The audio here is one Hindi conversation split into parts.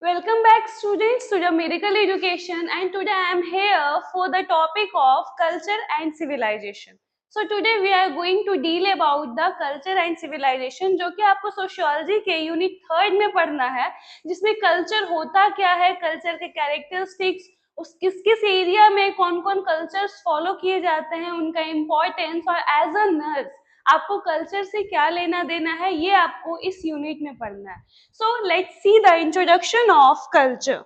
Welcome back students to the Miracle Education, and today I am here for the topic of culture and civilization. So today we are going to deal about the culture and civilization, जो कि आपको सोशियोलॉजी के यूनिट 3 में पढ़ना है, जिसमें कल्चर होता क्या है, कल्चर के कैरेक्टरिस्टिक्स, उस किस किस एरिया में कौन कौन कल्चर्स फॉलो किए जाते हैं, उनका इम्पोर्टेंस, और एज अ नर्स आपको कल्चर से क्या लेना देना है, ये आपको इस यूनिट में पढ़ना है. So let's see the introduction of culture.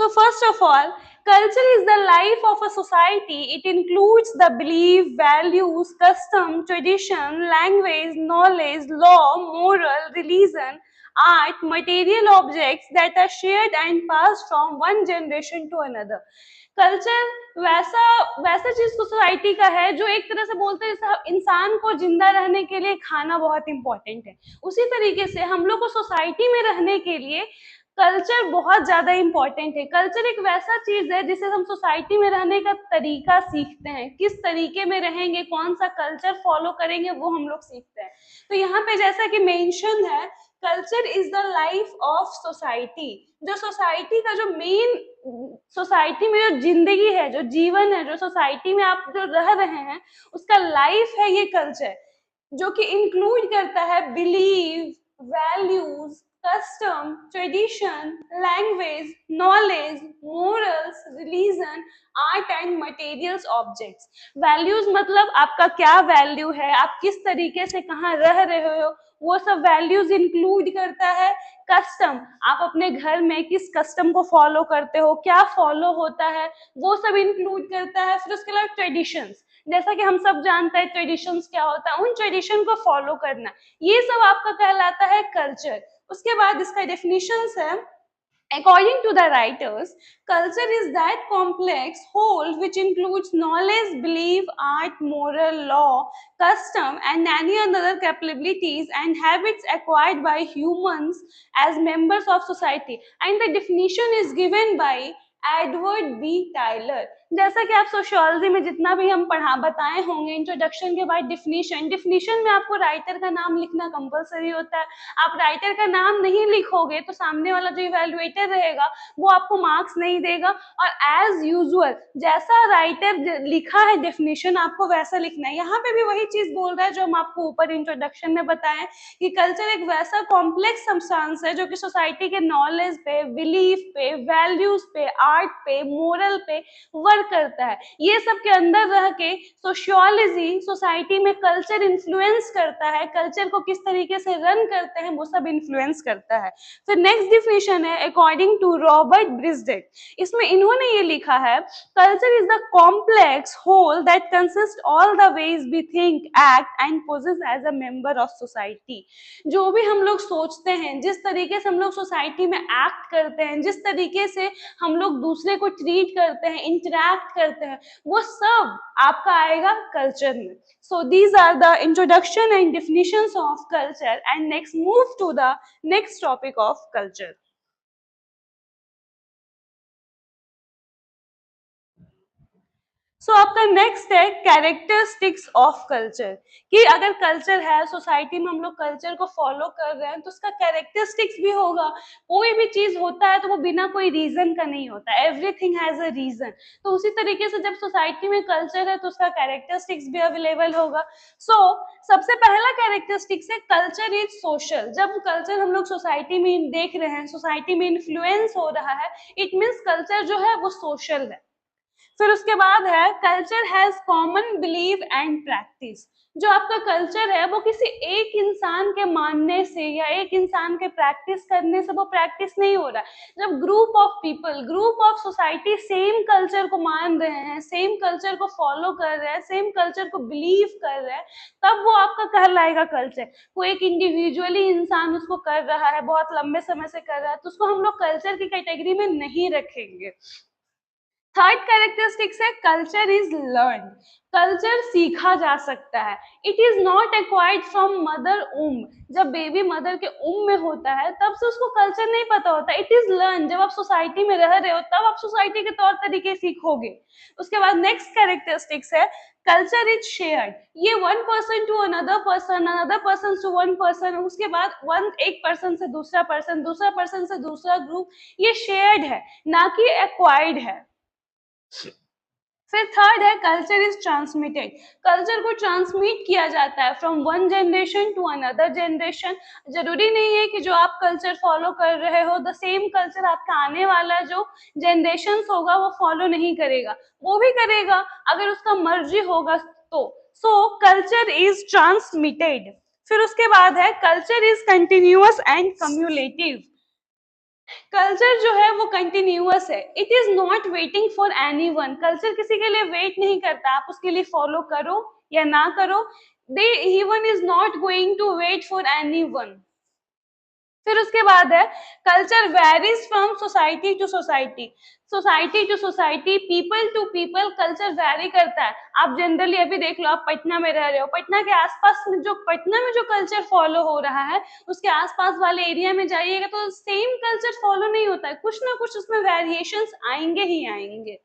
So first of all, culture is the life of a society. It includes the belief, values, custom, tradition, language, knowledge, law, moral, religion, art, material objects that are shared and passed from one generation to another. Culture वैसा वैसा चीज सोसाइटी का है जो एक तरह से बोलते हैं जैसे इंसान को जिंदा रहने के लिए खाना बहुत इंपॉर्टेंट है, उसी तरीके से हम लोग को सोसाइटी में रहने के लिए कल्चर बहुत ज्यादा इंपॉर्टेंट है. कल्चर एक वैसा चीज है जिससे हम सोसाइटी में रहने का तरीका सीखते हैं, किस तरीके में रहेंगे, कौन सा कल्चर फॉलो करेंगे, वो हम लोग सीखते हैं. तो यहाँ पे जैसा कि मेंशन है, culture is the life of society. जो सोसाइटी का जो मेन सोसाइटी में जो जिंदगी है, जो जीवन है, जो सोसाइटी में आप जो रह रहे हैं, उसका लाइफ है ये कल्चर, जो कि इंक्लूड करता है believe, values, custom, tradition, language, knowledge, morals, religion, art and materials objects. Values मतलब आपका क्या वैल्यू है, आप किस तरीके से कहाँ रह रहे हो, वो सब वैल्यूज इंक्लूड करता है. कस्टम, आप अपने घर में किस कस्टम को फॉलो करते हो, क्या फॉलो होता है, वो सब इंक्लूड करता है. फिर उसके अलावा ट्रेडिशंस, जैसा कि हम सब जानते हैं ट्रेडिशंस क्या होता है, उन ट्रेडिशन को फॉलो करना, ये सब आपका कहलाता है कल्चर. उसके बाद इसका डेफिनेशंस है, according to the writers, culture is that complex whole which includes knowledge, belief, art, moral, law, custom and any other capabilities and habits acquired by humans as members of society. And the definition is given by Edward B Tylor. जैसा कि आप सोशियोलॉजी में जितना भी हम पढ़ा बताए होंगे, इंट्रोडक्शन के बाद डिफिनीशन में आपको राइटर का नाम लिखना कंपलसरी होता है. आप राइटर का नाम नहीं लिखोगे तो सामने वाला जो इवैल्यूएटर रहेगा वो आपको मार्क्स नहीं देगा. और एज यूजुअल जैसा राइटर लिखा है डेफिनेशन, आपको वैसा लिखना है. यहाँ पे भी वही चीज बोल रहा है जो हम आपको ऊपर इंट्रोडक्शन में बताएं कि कल्चर एक वैसा कॉम्प्लेक्स सब्सटेंस है जो कि सोसाइटी के नॉलेज पे, बिलीफ पे, वैल्यूज पे, आर्ट पे, मोरल पे वर्क करता है. ये सब के अंदर रह के सोशियोलॉजी सोसाइटी में कल्चर इन्फ्लुएंस करता है, कल्चर को किस तरीके से रन करते हैं वो सब इन्फ्लुएंस करता है. फिर नेक्स्ट डिफिनेशन है अकॉर्डिंग टू रॉबर्ट ब्रिजडेट. इसमें इन्होंने ये लिखा है, culture is the complex whole that consist all the ways we think, act and poses as a member of society. जो भी हम लोग सोचते हैं, जिस तरीके से हम लोग सोसाइटी में एक्ट करते हैं, जिस तरीके से हम लोग दूसरे को ट्रीट करते हैं, इंटरैक्ट करते हैं, वो सब आपका आएगा कल्चर में. So these are the introduction and definitions of culture, and next move to the next topic of culture. आपका नेक्स्ट है कैरेक्टरिस्टिक्स ऑफ कल्चर, कि अगर कल्चर है, सोसाइटी में हम लोग कल्चर को फॉलो कर रहे हैं तो उसका कैरेक्टरिस्टिक्स भी होगा. कोई भी चीज होता है तो वो बिना कोई रीजन का नहीं होता, एवरीथिंग हैज अ रीजन. तो उसी तरीके से जब सोसाइटी में कल्चर है तो उसका कैरेक्टरिस्टिक्स भी अवेलेबल होगा. सबसे पहला कैरेक्टरिस्टिक्स है कल्चर इज सोशल. जब कल्चर हम लोग सोसाइटी में देख रहे हैं, सोसाइटी में इन्फ्लुएंस हो रहा है, इट मीन्स कल्चर जो है वो सोशल है. फिर उसके बाद है culture has common believe and practice. जो आपका कल्चर है वो किसी एक इंसान के मानने से या एक इंसान के प्रैक्टिस करने से वो प्रैक्टिस नहीं हो रहा है. जब group of people, group of society same culture को मान रहे हैं, सेम कल्चर को फॉलो कर रहे हैं, सेम कल्चर को बिलीव कर रहे हैं, तब वो आपका कहलाएगा कल्चर. कोई एक इंडिविजुअली इंसान उसको कर रहा है, बहुत लंबे समय से कर रहा है, तो उसको हम लोग कल्चर की कैटेगरी में नहीं रखेंगे. थर्ड कैरेक्टरिस्टिक्स है कल्चर इज लर्न. कल्चर सीखा जा सकता है. It is not acquired from mother um. जब बेबी मदर के उम में होता है तब से उसको कल्चर नहीं पता होता. It is learn. जब आप सोसाइटी में रह रहे हो तब आप सोसाइटी के तौर तरीके सीखोगे. उसके बाद नेक्स्ट कैरेक्टरिस्टिक्स है कल्चर इज शेयर्ड, ये one person to another person to one person, उसके बाद एक पर्सन से दूसरा पर्सन, दूसरा पर्सन से दूसरा ग्रुप, ये शेयर्ड है ना कि एक्वायर्ड है। फिर थर्ड है कल्चर इज ट्रांसमिटेड, कल्चर को ट्रांसमिट किया जाता है from one generation to another generation. जरूरी नहीं है कि जो आप कल्चर फॉलो कर रहे हो द सेम कल्चर आपका आने वाला जो जनरेशन होगा वो फॉलो नहीं करेगा, वो भी करेगा अगर उसका मर्जी होगा तो। सो कल्चर इज ट्रांसमिटेड। फिर उसके बाद है culture is continuous and cumulative, culture जो है वो कंटिन्यूअस है, it is not waiting for anyone, culture किसी के लिए वेट नहीं करता, आप उसके लिए फॉलो करो या ना करो, they even is not going to wait for anyone. फिर उसके बाद है culture varies from society to society, society to society, people to people, culture vary करता है। आप जनरली अभी देख लो, आप पटना में रह रहे हो, पटना के आसपास में जो पटना में जो कल्चर फॉलो हो रहा है उसके आसपास वाले एरिया में जाइएगा तो सेम कल्चर फॉलो नहीं होता है, कुछ ना कुछ उसमें वेरिएशंस आएंगे ही आएंगे।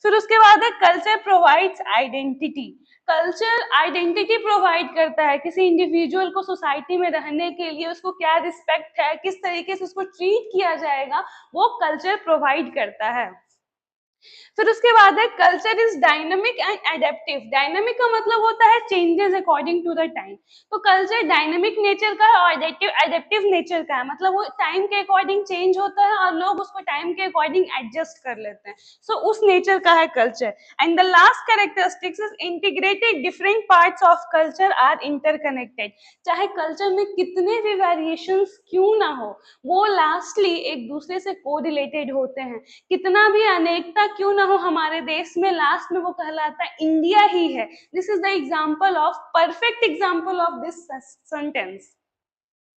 फिर उसके बाद है culture provides identity, culture identity provide करता है किसी इंडिविजुअल को सोसाइटी में रहने के लिए, उसको क्या रिस्पेक्ट है, किस तरीके से उसको ट्रीट किया जाएगा, वो कल्चर प्रोवाइड करता है। फिर उसके बाद है culture is dynamic and adaptive, dynamic का मतलब होता है changes according to the time, तो कल्चर डायनामिक नेचर का है और एडेप्टिव नेचर का है, मतलब वो टाइम के अकॉर्डिंग चेंज होता है और लोग उसको टाइम के अकॉर्डिंग एडजस्ट कर लेते हैं, सो उस नेचर का है culture. And the last characteristics is integrated, different parts of culture are interconnected, चाहे कल्चर में कितने भी वेरिएशंस क्यों ना हो वो लास्टली एक दूसरे से कोरिलेटेड होते हैं, कितना भी अनेकता क्यों ना हो हमारे देश में, लास्ट में वो कहलाता है इंडिया ही है। This is the example of perfect example of this sentence.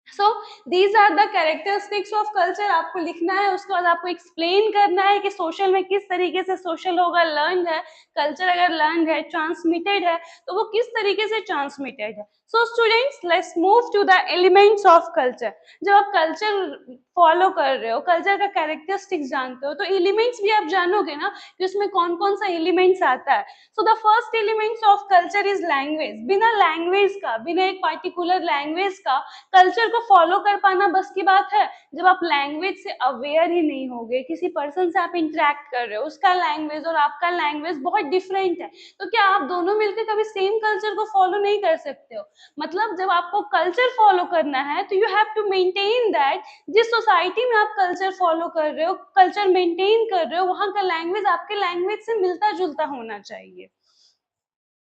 So these are the characteristics of culture, आपको लिखना है, उसके बाद आपको एक्सप्लेन करना है कि सोशल में किस तरीके से सोशल होगा, लर्न है, कल्चर अगर लर्न है, ट्रांसमिटेड है तो वो किस तरीके से ट्रांसमिटेड है। So students let's move to the elements of culture, जब आप कल्चर फॉलो कर रहे हो, कल्चर का कैरेक्टरिस्टिक्स जानते हो तो एलिमेंट्स भी आप जानोगे ना कि उसमें कौन कौन सा एलिमेंट्स आता है। So the first elements of culture is language, बिना लैंग्वेज का, बिना एक पार्टिकुलर लैंग्वेज का कल्चर को फॉलो कर पाना बस की बात है। जब आप लैंग्वेज से अवेयर ही नहीं होगे, किसी पर्सन से आप इंटरेक्ट कर रहे हो, उसका लैंग्वेज और आपका लैंग्वेज बहुत डिफरेंट है, तो क्या आप दोनों मिलकर कभी सेम कल्चर को फॉलो नहीं कर सकते हो। मतलब जब आपको कल्चर फॉलो करना है तो you have to maintain that, जिस सोसाइटी में आप कल्चर फॉलो कर रहे हो, कल्चर मेंटेन कर रहे हो, वहां का लैंग्वेज आपके लैंग्वेज से मिलता जुलता होना चाहिए।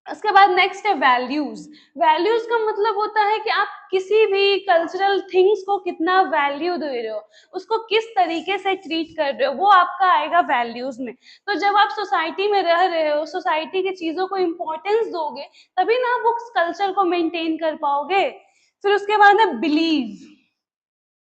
उसके बाद नेक्स्ट है वैल्यूज, वैल्यूज का मतलब होता है कि आप किसी भी कल्चरल थिंग्स को कितना वैल्यू दे रहे हो, उसको किस तरीके से ट्रीट कर रहे हो, वो आपका आएगा वैल्यूज में। तो जब आप सोसाइटी में रह रहे हो, सोसाइटी की चीजों को इम्पोर्टेंस दोगे तभी ना आप उस कल्चर को मेंटेन कर पाओगे। फिर उसके बाद है बिलीव,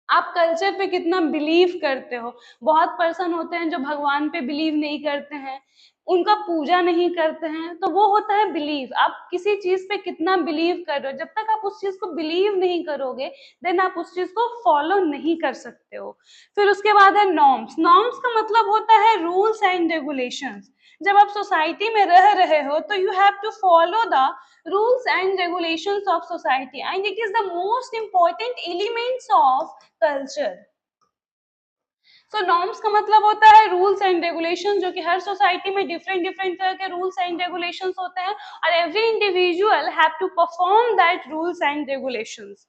आप कल्चर पे कितना बिलीव करते हो। बहुत पर्सन होते हैं जो भगवान पे बिलीव नहीं करते हैं, उनका पूजा नहीं करते हैं, तो वो होता है बिलीव, आप किसी चीज पे कितना बिलीव कर रहे हो। जब तक आप उस चीज को बिलीव नहीं करोगे देन आप उस चीज को फॉलो नहीं कर सकते हो। फिर उसके बाद है नॉर्म्स, नॉर्म्स का मतलब होता है रूल्स एंड रेगुलेशंस। जब आप सोसाइटी में रह रहे हो तो you have to follow the rules and regulations of society and it is the most important elements of culture. So norms का मतलब होता है रूल्स एंड रेगुलेशन, जो कि हर सोसाइटी में डिफरेंट डिफरेंट तरह के रूल्स एंड रेगुलेशंस होते हैं और every individual have to perform that rules and regulations.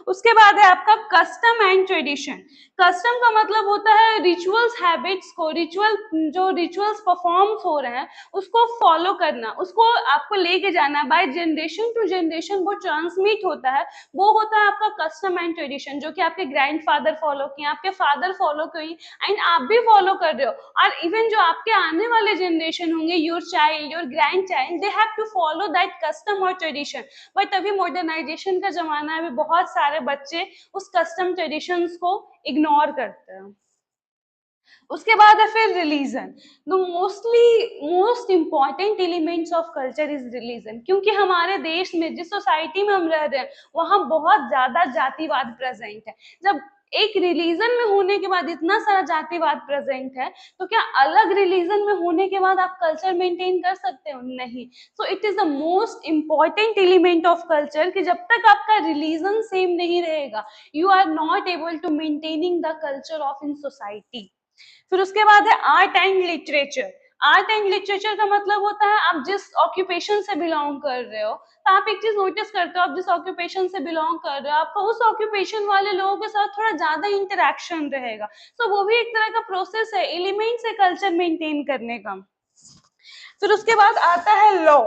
उसके बाद है आपका कस्टम एंड ट्रेडिशन, कस्टम का मतलब होता है रिचुअल्स, हैबिट्स को, रिचुअल जो रिचुअल्स परफॉर्म्स हो रहे हैं उसको फॉलो करना, उसको आपको लेके जाना, बाय जनरेशन टू जनरेशन वो ट्रांसमिट होता है, वो होता है आपका कस्टम एंड ट्रेडिशन, जो कि आपके ग्रैंडफादर फॉलो किए, आपके फादर फॉलो किए एंड आप भी फॉलो कर रहे हो, और इवन जो आपके आने वाले जनरेशन होंगे, your child, your grand child, they have to follow that custom और ट्रेडिशन। बट अभी मॉडर्नाइजेशन का जमाना है, अभी बहुत सारे बच्चे उस कस्टम ट्रेडिशंस को इग्नोर करते हैं। उसके बाद है फिर religion, the most important elements of culture is religion, क्योंकि हमारे देश में जिस सोसाइटी में हम रह रहे हैं वहाँ बहुत ज्यादा जातिवाद प्रेजेंट है। जब एक रिलीजन में होने के बाद इतना सारा जातिवाद प्रेजेंट है, तो क्या अलग रिलीजन में होने के बाद आप कल्चर मेंटेन कर सकते हो? नहीं। So it is the most important element of culture कि जब तक आपका रिलीजन सेम नहीं रहेगा, you are not able to maintaining the culture of in society. फिर उसके बाद है art and literature. Art and literature का मतलब होता है आप जिस ऑक्यूपेशन से बिलोंग कर रहे हो, तो आप एक चीज नोटिस करते हो, आप जिस ऑक्यूपेशन से बिलोंग कर रहे हो आपका उस ऑक्यूपेशन वाले लोगों के साथ थोड़ा ज्यादा इंटरेक्शन रहेगा। तो वो भी एक तरह का प्रोसेस है, एलिमेंट्स है कल्चर मेंटेन करने का। फिर उसके बाद आता है लॉ।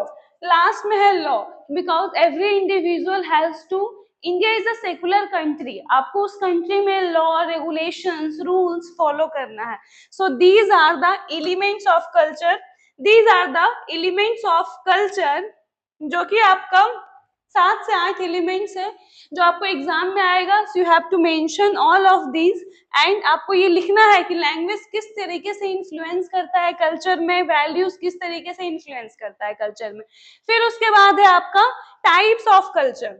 लास्ट में है law, because every individual has to, India is a secular country, आपको उस कंट्री में लॉ, रेगुलेशंस, रूल्स फॉलो करना है। So these are the elements of culture, these are the elements of culture, जो कि आपका 7 से 8 एलिमेंट्स है जो आपको एग्जाम में आएगा। So you have to mention all of these and आपको ये लिखना है कि लैंग्वेज किस तरीके से इन्फ्लुएंस करता है कल्चर में, वैल्यूज किस तरीके से इन्फ्लुएंस करता है कल्चर में। फिर उसके बाद है आपका types of culture.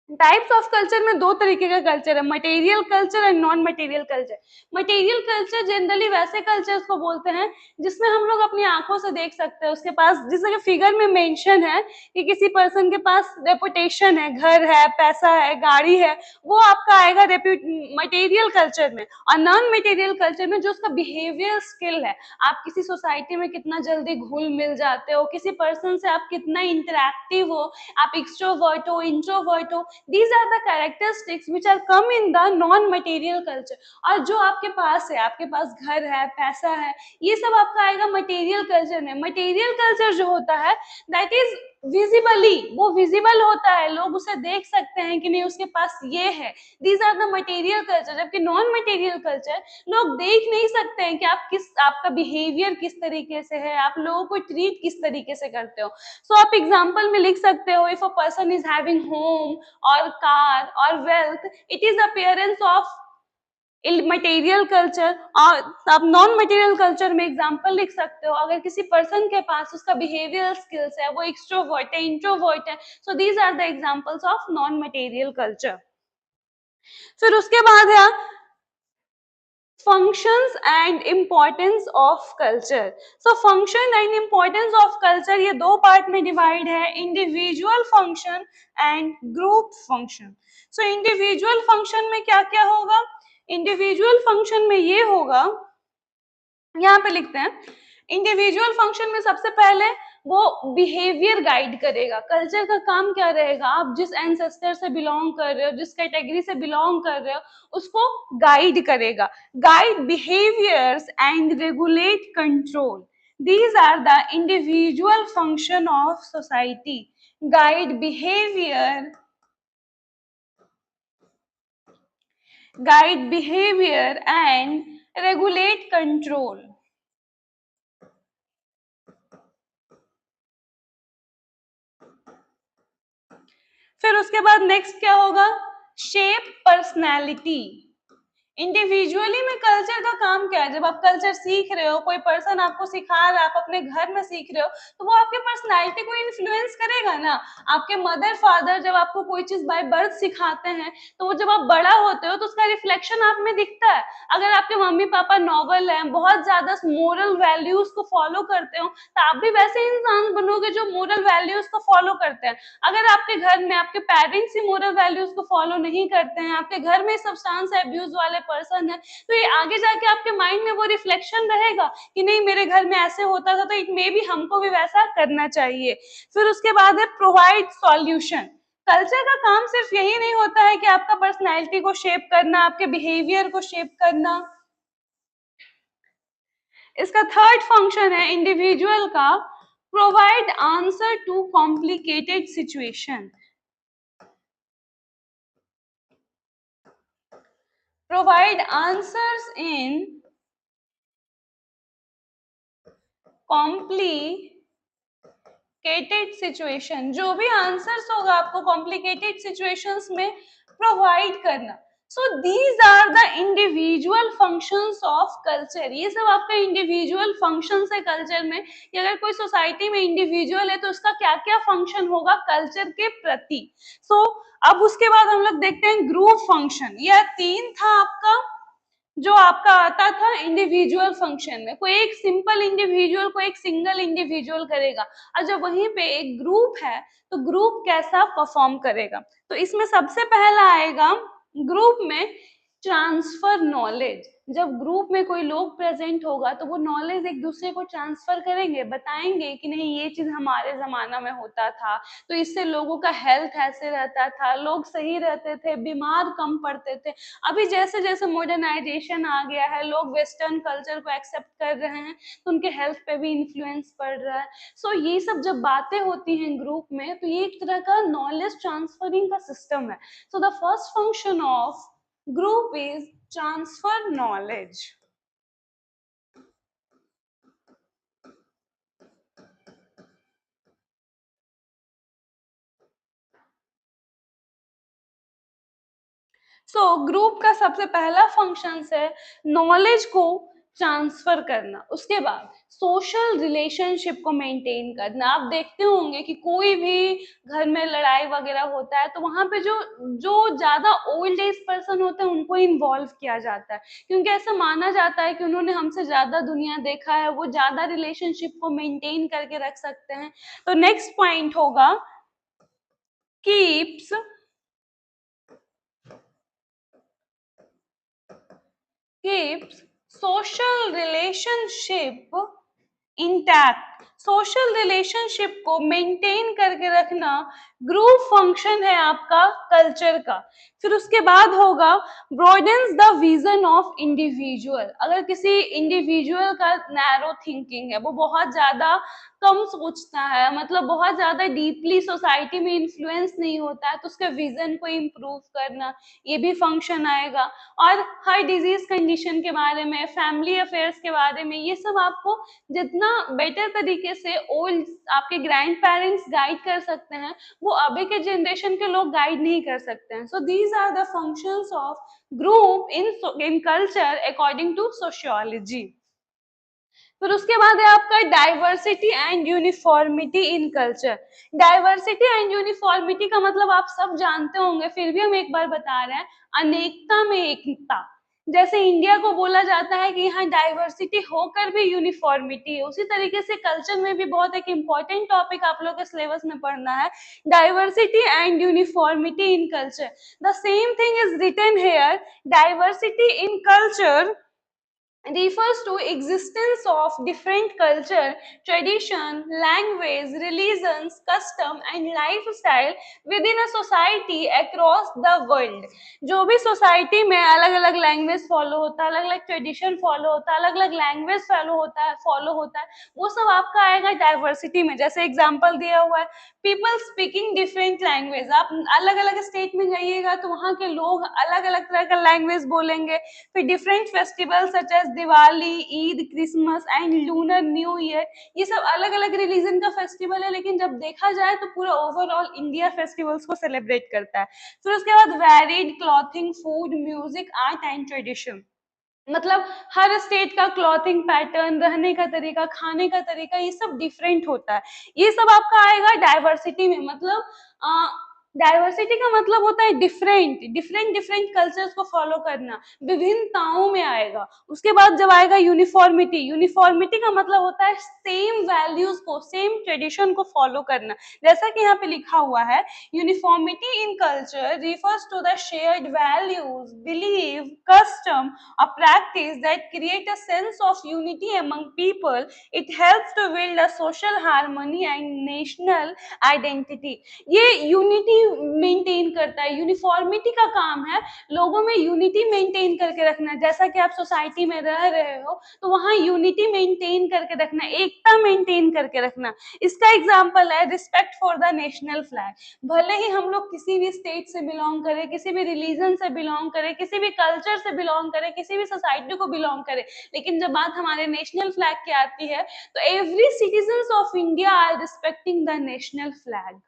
Types of culture में 2 तरीके का कल्चर है, material culture and non material culture. Material culture generally वैसे कल्चर्स को बोलते हैं जिसमें हम लोग अपनी आंखों से देख सकते हैं, उसके पास, जैसे कि फिगर में मेंशन है कि किसी पर्सन के पास रेपुटेशन है, घर है, पैसा है, गाड़ी है, वो आपका आएगा मटेरियल कल्चर में। और नॉन मटेरियल कल्चर में जो उसका बिहेवियर स्किल है, आप किसी सोसाइटी में कितना जल्दी घुल मिल जाते हो, किसी पर्सन से आप कितना इंटरेक्टिव हो, आप एक्सट्रोवर्ट हो, इंट्रोवर्ट हो, these are the characteristics which are come in the non material culture। और जो आपके पास है, आपके पास घर है, पैसा है, ये सब आपका आएगा मटेरियल कल्चर में। मटेरियल कल्चर जो होता है दैट इज विजिबली, वो विजिबल होता है, लोग उसे देख सकते हैं कि नहीं उसके पास ये है, these are the material culture. जबकि नॉन मटेरियल कल्चर लोग देख नहीं सकते हैं कि आप किस, आपका बिहेवियर किस तरीके से है, आप लोगों को ट्रीट किस तरीके से करते हो। सो आप एग्जाम्पल में लिख सकते हो, if a person is having home or car or wealth, it is appearance of material culture. और आप नॉन मटेरियल कल्चर में एग्जांपल लिख सकते हो, अगर किसी पर्सन के पास उसका बिहेवियर स्किल्स है, वो एक्सट्रोवर्ट है, इंट्रोवर्ट है, so these are the examples of non material culture. फिर उसके बाद है functions and importance of culture। so function and importance of culture ये 2 पार्ट में डिवाइड है, individual function and group function. So individual function में क्या क्या होगा? इंडिविजुअल फंक्शन में ये होगा, यहाँ पे लिखते हैं, इंडिविजुअल फंक्शन में सबसे पहले वो बिहेवियर गाइड करेगा। कल्चर का काम क्या रहेगा? आप जिस एंसेस्टर से बिलोंग कर रहे हो, जिस कैटेगरी से बिलोंग कर रहे हो, उसको गाइड करेगा। Guide behaviours and regulate control, these are the individual function of society. Guide behaviour, guide behavior and regulate control। फिर उसके बाद नेक्स्ट क्या होगा? Shape personality. इंडिविजुअली में कल्चर का काम क्या है? जब आप कल्चर सीख रहे हो, कोई पर्सन आपको सिखा रहा है, आप अपने घर में सीख रहे हो, तो वो आपके पर्सनालिटी को इन्फ्लुएंस करेगा ना। आपके मदर फादर जब आपको कोई चीज बाय बर्थ सिखाते हैं, तो वो जब आप बड़ा होते हो तो उसका रिफ्लेक्शन आप में दिखता है। अगर आपके मम्मी पापा नॉवल है, बहुत ज्यादा मोरल वैल्यूज को फॉलो करते हो, तो आप भी वैसे इंसान बनोगे जो मोरल वैल्यूज को फॉलो करते हैं। अगर आपके घर में आपके पेरेंट्स ही मोरल वैल्यूज को फॉलो नहीं करते हैं, आपके घर में सब्सटेंस अब्यूज वाले पर्सन है, तो ये आगे जाके आपके माइंड में वो रिफ्लेक्शन रहेगा कि नहीं मेरे घर में ऐसे होता था, तो इट मे बी हमको भी वैसा करना चाहिए। फिर उसके बाद है प्रोवाइड सॉल्यूशन। कल्चर का काम सिर्फ यही नहीं होता है कि आपका पर्सनैलिटी को शेप करना, आपके बिहेवियर को शेप करना। इसका थर्ड फंक्शन है इंडिविजुअल का, provide answer to complicated situation. Provide answers in complicated situation. जो भी आंसर्स होगा आपको कॉम्प्लिकेटेड सिचुएशंस में प्रोवाइड करना। So these are the individual functions of culture. ये सब आपका इंडिविजुअल फंक्शंस है कल्चर में, कि अगर कोई सोसाइटी में इंडिविजुअल है तो उसका क्या क्या फंक्शन होगा कल्चर के प्रति। सो अब उसके बाद हम लोग देखते हैं ग्रुप फंक्शन। यह तीन था आपका जो आपका आता था इंडिविजुअल फंक्शन में। कोई एक सिंपल इंडिविजुअल को एक सिंगल इंडिविजुअल करेगा, और जब वहीं पे एक ग्रुप है तो ग्रुप कैसा परफॉर्म करेगा। तो इसमें सबसे पहला आएगा ग्रुप में ट्रांसफर नॉलेज। जब ग्रुप में कोई लोग प्रेजेंट होगा तो वो नॉलेज एक दूसरे को ट्रांसफर करेंगे, बताएंगे कि नहीं ये चीज हमारे जमाना में होता था, तो इससे लोगों का हेल्थ ऐसे रहता था, लोग सही रहते थे, बीमार कम पड़ते थे। अभी जैसे जैसे मॉडर्नाइजेशन आ गया है, लोग वेस्टर्न कल्चर को एक्सेप्ट कर रहे हैं, तो उनके हेल्थ पे भी इन्फ्लुएंस पड़ रहा है। सो ये सब जब बातें होती हैं ग्रुप में तो ये एक तरह का नॉलेज ट्रांसफरिंग का सिस्टम है। So the first function of group is transfer knowledge. So group का सबसे पहला फंक्शन है नॉलेज को ट्रांसफर करना। उसके बाद सोशल रिलेशनशिप को मेंटेन करना। आप देखते होंगे कि कोई भी घर में लड़ाई वगैरह होता है तो वहां पे जो जो ज्यादा ओल्ड एज पर्सन होते हैं उनको इन्वॉल्व किया जाता है, क्योंकि ऐसा माना जाता है कि उन्होंने हमसे ज्यादा दुनिया देखा है, वो ज्यादा रिलेशनशिप को मेंटेन करके रख सकते हैं। तो नेक्स्ट पॉइंट होगा keeps keeps social relationship intact. Social relationship को मेंटेन करके रखना ग्रुप फंक्शन है आपका कल्चर का। फिर उसके बाद होगा broadens the vision of individual. अगर किसी इंडिविजुअल का नैरो थिंकिंग है, वो बहुत ज्यादा कम सोचता है, मतलब बहुत ज्यादा डीपली सोसाइटी में इन्फ्लुएंस नहीं होता है, तो उसके विजन को इम्प्रूव करना ये भी फंक्शन आएगा। और हर डिजीज कंडीशन के बारे में, फैमिली अफेयर्स के बारे में, ये सब आपको जितना बेटर तरीके से ओल्ड आपके ग्रैंड पेरेंट्स गाइड कर सकते हैं, वो अभी के जनरेशन के लोग गाइड नहीं कर सकते हैं। So these are the functions of group in culture according to sociology. फिर उसके बाद है आपका diversity and uniformity in culture. Diversity and uniformity का मतलब आप सब जानते होंगे, फिर भी हम एक बार बता रहे हैं, अनेकता में एकता। जैसे इंडिया को बोला जाता है कि यहाँ डाइवर्सिटी होकर भी यूनिफॉर्मिटी है, उसी तरीके से कल्चर में भी बहुत एक इम्पॉर्टेंट टॉपिक आप लोग के सिलेबस में पढ़ना है, diversity and uniformity in culture. The same thing is written here, diversity in culture refers to existence of different culture, tradition, language, religions, custom and lifestyle within a society across the world। जो भी सोसाइटी में अलग अलग लैंग्वेज फॉलो होता है, अलग अलग ट्रेडिशन फॉलो होता है, अलग अलग लैंग्वेज फॉलो होता है, वो सब आपका आएगा डाइवर्सिटी में। जैसे एग्जाम्पल दिया हुआ है, पीपल स्पीकिंग डिफरेंट लैंग्वेज। आप अलग अलग स्टेट में जाइएगा तो वहाँ के लोग अलग अलग तरह का लैंग्वेज बोलेंगे। फिर different festival such as Diwali, Eid, Christmas and lunar new year, ये सब अलग अलग रिलीजन का फेस्टिवल है, लेकिन जब देखा जाए तो पूरा ओवरऑल इंडिया फेस्टिवल्स को सेलिब्रेट करता है। फिर उसके बाद varied clothing, food, music, art and tradition. मतलब हर स्टेट का क्लॉथिंग पैटर्न, रहने का तरीका, खाने का तरीका, ये सब डिफरेंट होता है। ये सब आपका आएगा डाइवर्सिटी में। मतलब डाइवर्सिटी का मतलब होता है डिफरेंट डिफरेंट डिफरेंट कल्चर्स को फॉलो करना, विभिन्नताओं में आएगा। उसके बाद जब आएगा यूनिफॉर्मिटी, यूनिफॉर्मिटी का मतलब होता है सेम वैल्यूज को, सेम ट्रेडिशन को फॉलो करना। जैसा कि यहाँ पे लिखा हुआ है, uniformity in culture refers to the shared values, believe, custom, a practice that create a sense of unity among people. It helps to build a social harmony and national identity। ये यूनिटी मेंटेन करता है। यूनिफॉर्मिटी का काम है लोगों में यूनिटी मेंटेन करके रखना। जैसा कि आप सोसाइटी में रह रहे हो तो वहां यूनिटी मेंटेन करके रखना, एकता मेंटेन करके रखना। इसका एग्जांपल है respect for the national flag. भले ही हम लोग किसी भी स्टेट से बिलोंग करें, किसी भी रिलीजन से बिलोंग करें, किसी भी कल्चर से बिलोंग करें, किसी भी सोसाइटी को बिलोंग करें, लेकिन जब बात हमारे नेशनल फ्लैग की आती है तो every citizen of India are respecting the national flag.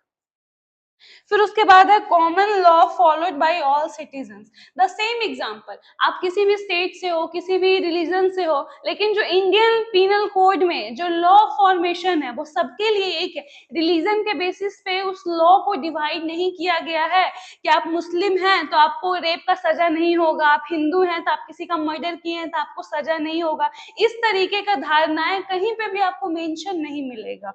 फिर उसके बाद है common law followed by all citizens. The same example, आप किसी भी स्टेट से हो, किसी भी रिलीजन से हो, लेकिन जो इंडियन पीनल कोड में जो लॉ फॉर्मेशन है वो सबके लिए एक है। रिलीजन के बेसिस पे उस लॉ को डिवाइड नहीं किया गया है कि आप मुस्लिम हैं तो आपको रेप का सजा नहीं होगा, आप हिंदू हैं तो आप किसी का मर्डर किए हैं तो आपको सजा नहीं होगा। इस तरीके का धारणाएं कहीं पे भी आपको मेंशन नहीं मिलेगा।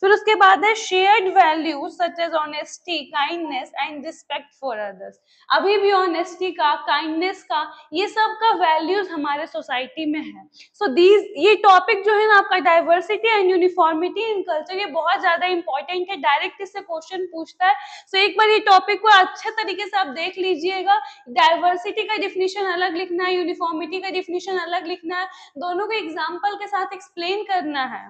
फिर उसके बाद है shared values such as honesty, kindness and respect for others. अभी भी ऑनेस्टी का, काइंडनेस का, ये सब का वैल्यूज हमारे सोसाइटी में है। सो दीज, ये टॉपिक जो है ना आपका diversity and uniformity in culture, ये बहुत ज्यादा इंपॉर्टेंट है, डायरेक्ट इससे क्वेश्चन पूछता है। सो एक बार ये टॉपिक को अच्छे तरीके से आप देख लीजिएगा। डाइवर्सिटी का डिफिनीशन अलग लिखना है, यूनिफॉर्मिटी का डिफिनीशन अलग लिखना है, दोनों को एग्जाम्पल के साथ एक्सप्लेन करना है।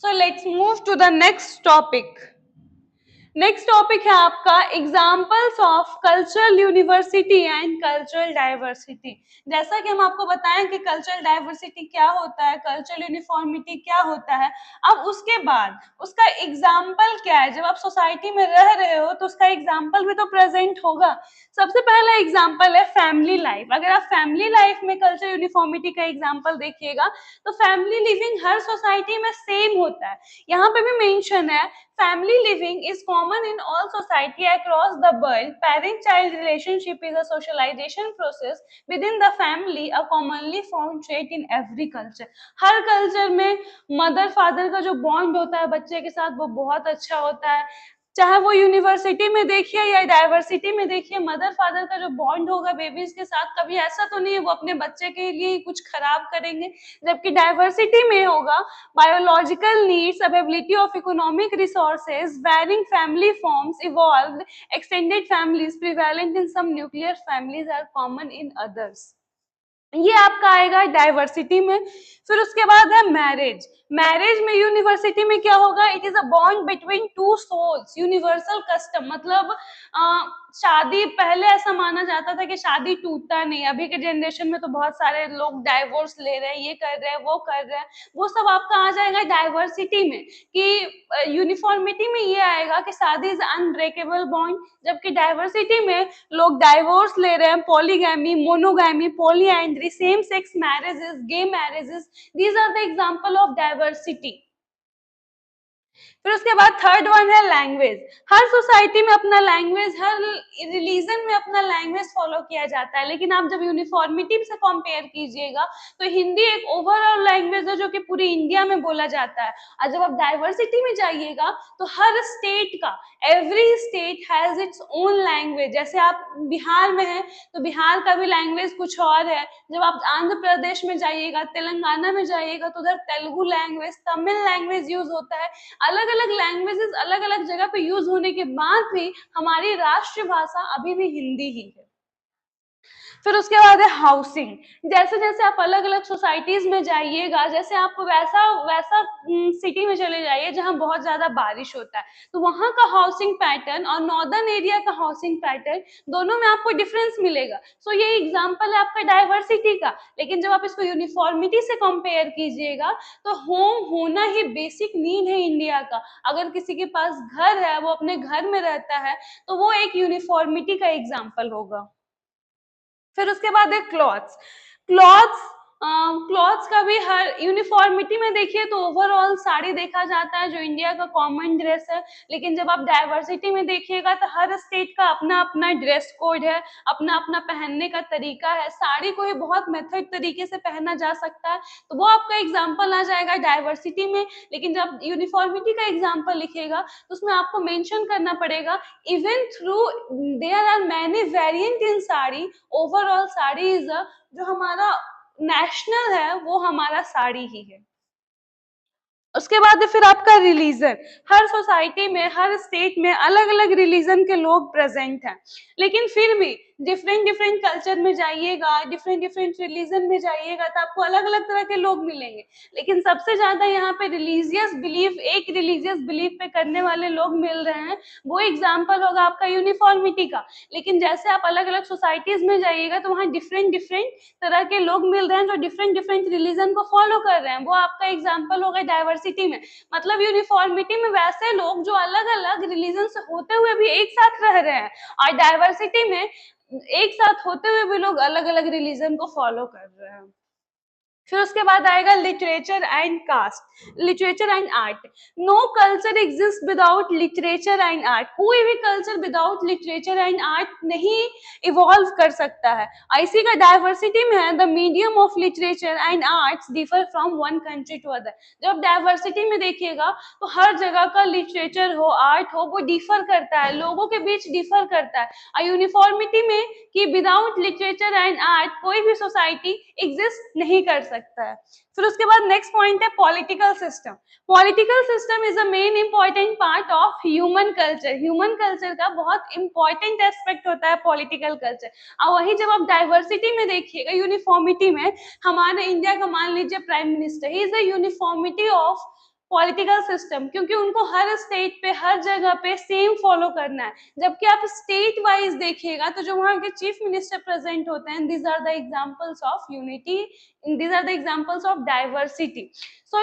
So let's move to the next topic. Next topic है आपका examples of cultural university and cultural diversity. जैसा कि हम आपको बताएं कि कल्चरल डाइवर्सिटी क्या होता है, कल्चरल यूनिफॉर्मिटी क्या होता है, अब उसके बाद उसका एग्जाम्पल क्या है। जब आप सोसाइटी में रह रहे हो तो उसका एग्जाम्पल भी तो प्रेजेंट होगा। सबसे पहला एग्जाम्पल है फैमिली लाइफ। अगर आप फैमिली लाइफ में कल्चरल यूनिफॉर्मिटी का एग्जाम्पल देखिएगा तो फैमिली लिविंग हर सोसाइटी में सेम होता है। यहाँ पे भी मेंशन है family living is common in all society across the world. Parent-child relationship is a socialization process within the family, a commonly found trait in every culture. Her culture में मदर फादर का जो बॉन्ड होता है बच्चे के साथ वो बहुत अच्छा होता है। चाहे वो यूनिवर्सिटी में देखिए या डाइवर्सिटी में देखिए, मदर फादर का जो बॉन्ड होगा बेबीज के साथ, कभी ऐसा तो नहीं है वो अपने बच्चे के लिए कुछ खराब करेंगे। जबकि डाइवर्सिटी में होगा biological needs, availability of economic resources, varying family forms evolved, extended families prevalent in some nuclear families are common in others. ये आपका आएगा डाइवर्सिटी में। फिर उसके बाद है मैरिज। मैरिज में यूनिवर्सिटी में क्या होगा, it is a bond between two souls, universal custom, मतलब शादी, पहले ऐसा माना जाता था कि शादी टूटता नहीं, अभी के जनरेशन में तो बहुत सारे लोग डाइवोर्स ले रहे हैं, ये कर रहे हैं, वो कर रहे हैं, वो सब आपका आ जाएगा डाइवर्सिटी में। कि यूनिफॉर्मिटी में ये आएगा कि शादी इज अनब्रेकेबल बॉन्ड, जबकि डाइवर्सिटी में लोग डाइवोर्स ले रहे हैं, polygamy, monogamy, polyandry, same sex marriages, gay marriages, these are the example of diversity. फिर उसके बाद थर्ड वन है लैंग्वेज। हर सोसाइटी में अपना लैंग्वेज, हर रिलीजन में अपना लैंग्वेज फॉलो किया जाता है, लेकिन आप जब यूनिफॉर्मिटी से कंपेयर कीजिएगा तो हिंदी एक ओवरऑल लैंग्वेज है जो कि पूरी इंडिया में बोला जाता है। और जब आप डाइवर्सिटी में जाइएगा तो हर स्टेट का, every state has its own language. जैसे आप बिहार में हैं तो बिहार का भी लैंग्वेज कुछ और है। जब आप आंध्र प्रदेश में जाइएगा, तेलंगाना में जाइएगा तो उधर Telugu language, Tamil language use होता है। अलग अलग लैंग्वेजेस अलग अलग जगह पे यूज होने के बाद भी हमारी राष्ट्रीय भाषा अभी भी हिंदी ही है। फिर उसके बाद है हाउसिंग। जैसे जैसे आप अलग अलग सोसाइटीज में जाइएगा, जैसे आप वैसा वैसा सिटी में चले जाइए जहाँ बहुत ज्यादा बारिश होता है, तो वहाँ का हाउसिंग पैटर्न और नॉर्दर्न एरिया का हाउसिंग पैटर्न, दोनों में आपको डिफरेंस मिलेगा। सो ये एग्जाम्पल है आपका डाइवर्सिटी का। लेकिन जब आप इसको यूनिफॉर्मिटी से कंपेयर कीजिएगा तो होम होना ही बेसिक नीड है इंडिया का। अगर किसी के पास घर है, वो अपने घर में रहता है, तो वो एक यूनिफॉर्मिटी का एग्जाम्पल होगा। फिर उसके बाद है क्लॉथ्स। क्लॉथ्स क्लॉथ्स का भी हर यूनिफॉर्मिटी में देखिए तो ओवरऑल साड़ी देखा जाता है जो इंडिया का कॉमन ड्रेस है। लेकिन जब आप डाइवर्सिटी में देखिएगा तो हर स्टेट का अपना अपना ड्रेस कोड है, अपना अपना पहनने का तरीका है। साड़ी को ही बहुत मेथड तरीके से पहना जा सकता है, तो वो आपका एग्जाम्पल आ जाएगा डाइवर्सिटी में। लेकिन जब यूनिफॉर्मिटी का एग्जाम्पल लिखिएगा तो उसमें आपको मेंशन करना पड़ेगा even through there are many variant in sari, overall sari is a, जो हमारा नेशनल है वो हमारा साड़ी ही है। उसके बाद फिर आपका रिलीजन। हर सोसाइटी में, हर स्टेट में अलग अलग रिलीजन के लोग प्रेजेंट हैं, लेकिन फिर भी डिफरेंट डिफरेंट कल्चर में जाइएगा, डिफरेंट डिफरेंट रिलीजन में जाइएगा तो आपको अलग अलग तरह के लोग मिलेंगे, लेकिन सबसे ज्यादा यहाँ पे रिलीजियस बिलीफ, एक रिलीजियस बिलीफ पे करने वाले लोग मिल रहे हैं। वो एग्जाम्पल होगा आपका यूनिफॉर्मिटी का। लेकिन जैसे आप अलग अलग सोसाइटीज में जाइएगा तो वहाँ डिफरेंट डिफरेंट तरह के लोग मिल रहे हैं जो डिफरेंट डिफरेंट रिलीजन को फॉलो कर रहे हैं, वो आपका एग्जाम्पल होगा डाइवर्सिटी में। मतलब यूनिफॉर्मिटी में वैसे लोग जो अलग अलग रिलीजन से होते हुए भी एक साथ रह रहे हैं, और डाइवर्सिटी में एक साथ होते हुए भी लोग अलग अलग रिलीजन को फॉलो कर रहे हैं। फिर उसके बाद आएगा literature and caste, literature and art. No culture exist without literature and art. कोई भी culture without literature and art नहीं इवॉल्व कर सकता है। इसी का डाइवर्सिटी में है, the medium of literature and arts differ from one country to other. जब डाइवर्सिटी में देखिएगा तो हर जगह का लिटरेचर हो, आर्ट हो, वो डिफर करता है, लोगों के बीच डिफर करता है। और यूनिफॉर्मिटी में कि विदाउट लिटरेचर एंड आर्ट कोई भी सोसाइटी एग्जिस्ट नहीं कर सकता है। फिर उसके बाद नेक्स्ट पॉइंट है political system. Political system is a main important part of human culture. Human culture का बहुत इंपॉर्टेंट एस्पेक्ट होता है पॉलिटिकल कल्चर। और वही जब आप डाइवर्सिटी में देखिएगा, यूनिफॉर्मिटी में, हमारे इंडिया का मान लीजिए prime minister, he is the uniformity of political system, क्योंकि उनको हर स्टेट पे, हर जगह पे सेम फॉलो करना है। जबकि आप स्टेट वाइज देखिएगा तो जो वहाँ के चीफ मिनिस्टर प्रेजेंट होते हैं, these are the examples of unity, these are the examples of diversity. So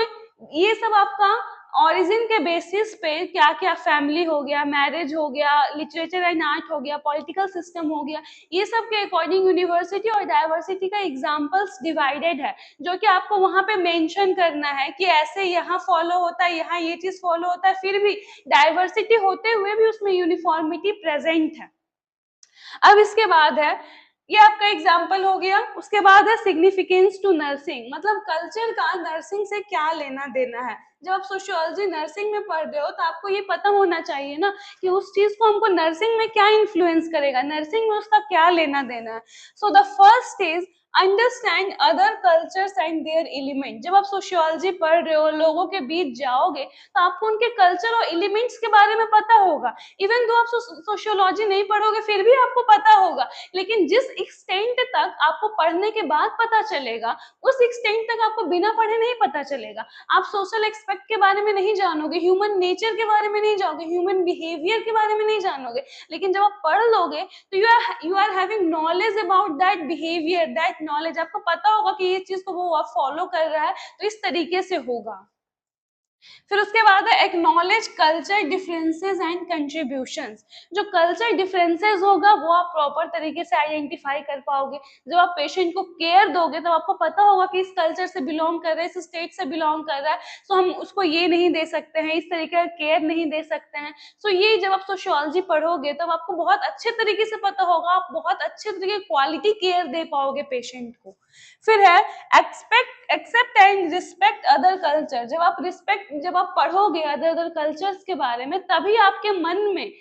ये सब आपका ओरिजिन के बेसिस पे क्या क्या, फैमिली हो गया, मैरिज हो गया, लिटरेचर एंड आर्ट हो गया, पॉलिटिकल सिस्टम हो गया, ये सब के अकॉर्डिंग यूनिवर्सिटी और डाइवर्सिटी का एग्जाम्पल्स डिवाइडेड है, जो कि आपको वहां पे मेंशन करना है कि ऐसे यहाँ फॉलो होता है, यहाँ ये चीज फॉलो होता है, फिर भी डाइवर्सिटी होते हुए भी उसमें यूनिफॉर्मिटी प्रेजेंट है। अब इसके बाद है, ये आपका एग्जाम्पल हो गया। उसके बाद है सिग्निफिकेंस टू नर्सिंग, मतलब कल्चर का नर्सिंग से क्या लेना देना है। जब आप सोशियोलॉजी नर्सिंग में पढ़ रहे हो तो आपको ये पता होना चाहिए ना कि उस चीज को हमको नर्सिंग में क्या इन्फ्लुएंस करेगा, नर्सिंग में उसका क्या लेना देना है। So the first is understand other cultures and their element. जब आप सोशियोलॉजी पढ़ रहे हो, लोगों के बीच जाओगे तो आपको उनके कल्चर और एलिमेंट्स के बारे में पता होगा। इवन दो आप सोशियोलॉजी नहीं पढ़ोगे फिर भी आपको पता होगा, लेकिन जिस एक्सटेंट तक आपको पढ़ने के बाद पता चलेगा, उस एक्सटेंट तक आपको बिना पढ़े नहीं पता चलेगा। आप सोशल एक्सपेक्ट के बारे में नहीं जानोगे, ह्यूमन नेचर के बारे में नहीं जानोगे, ह्यूमन बिहेवियर के बारे में नहीं जानोगे, लेकिन जब आप पढ़ लोगे तो you are having knowledge about that behaviour, that knowledge. आपको पता होगा कि ये चीज को वो फॉलो कर रहा है तो इस तरीके से होगा। फिर उसके बाद है acknowledge culture differences and contributions. जो कल्चर डिफरेंसेस होगा वो आप प्रॉपर तरीके से आइडेंटिफाई कर पाओगे। जब आप पेशेंट को केयर दोगे तो आपको पता होगा कि इस कल्चर से बिलोंग कर रहा है, इस स्टेट से बिलोंग कर रहा है, सो हम उसको ये नहीं दे सकते हैं, इस तरीके का केयर नहीं दे सकते हैं। सो ये जब आप सोशियोलॉजी पढ़ोगे तब आपको बहुत अच्छे तरीके से पता होगा, आप बहुत अच्छे तरीके क्वालिटी केयर दे पाओगे पेशेंट को। फिर है accept and respect other culture. जब आप पढ़ोगे अदर कल्चर्स के बारे में तभी आपके मन में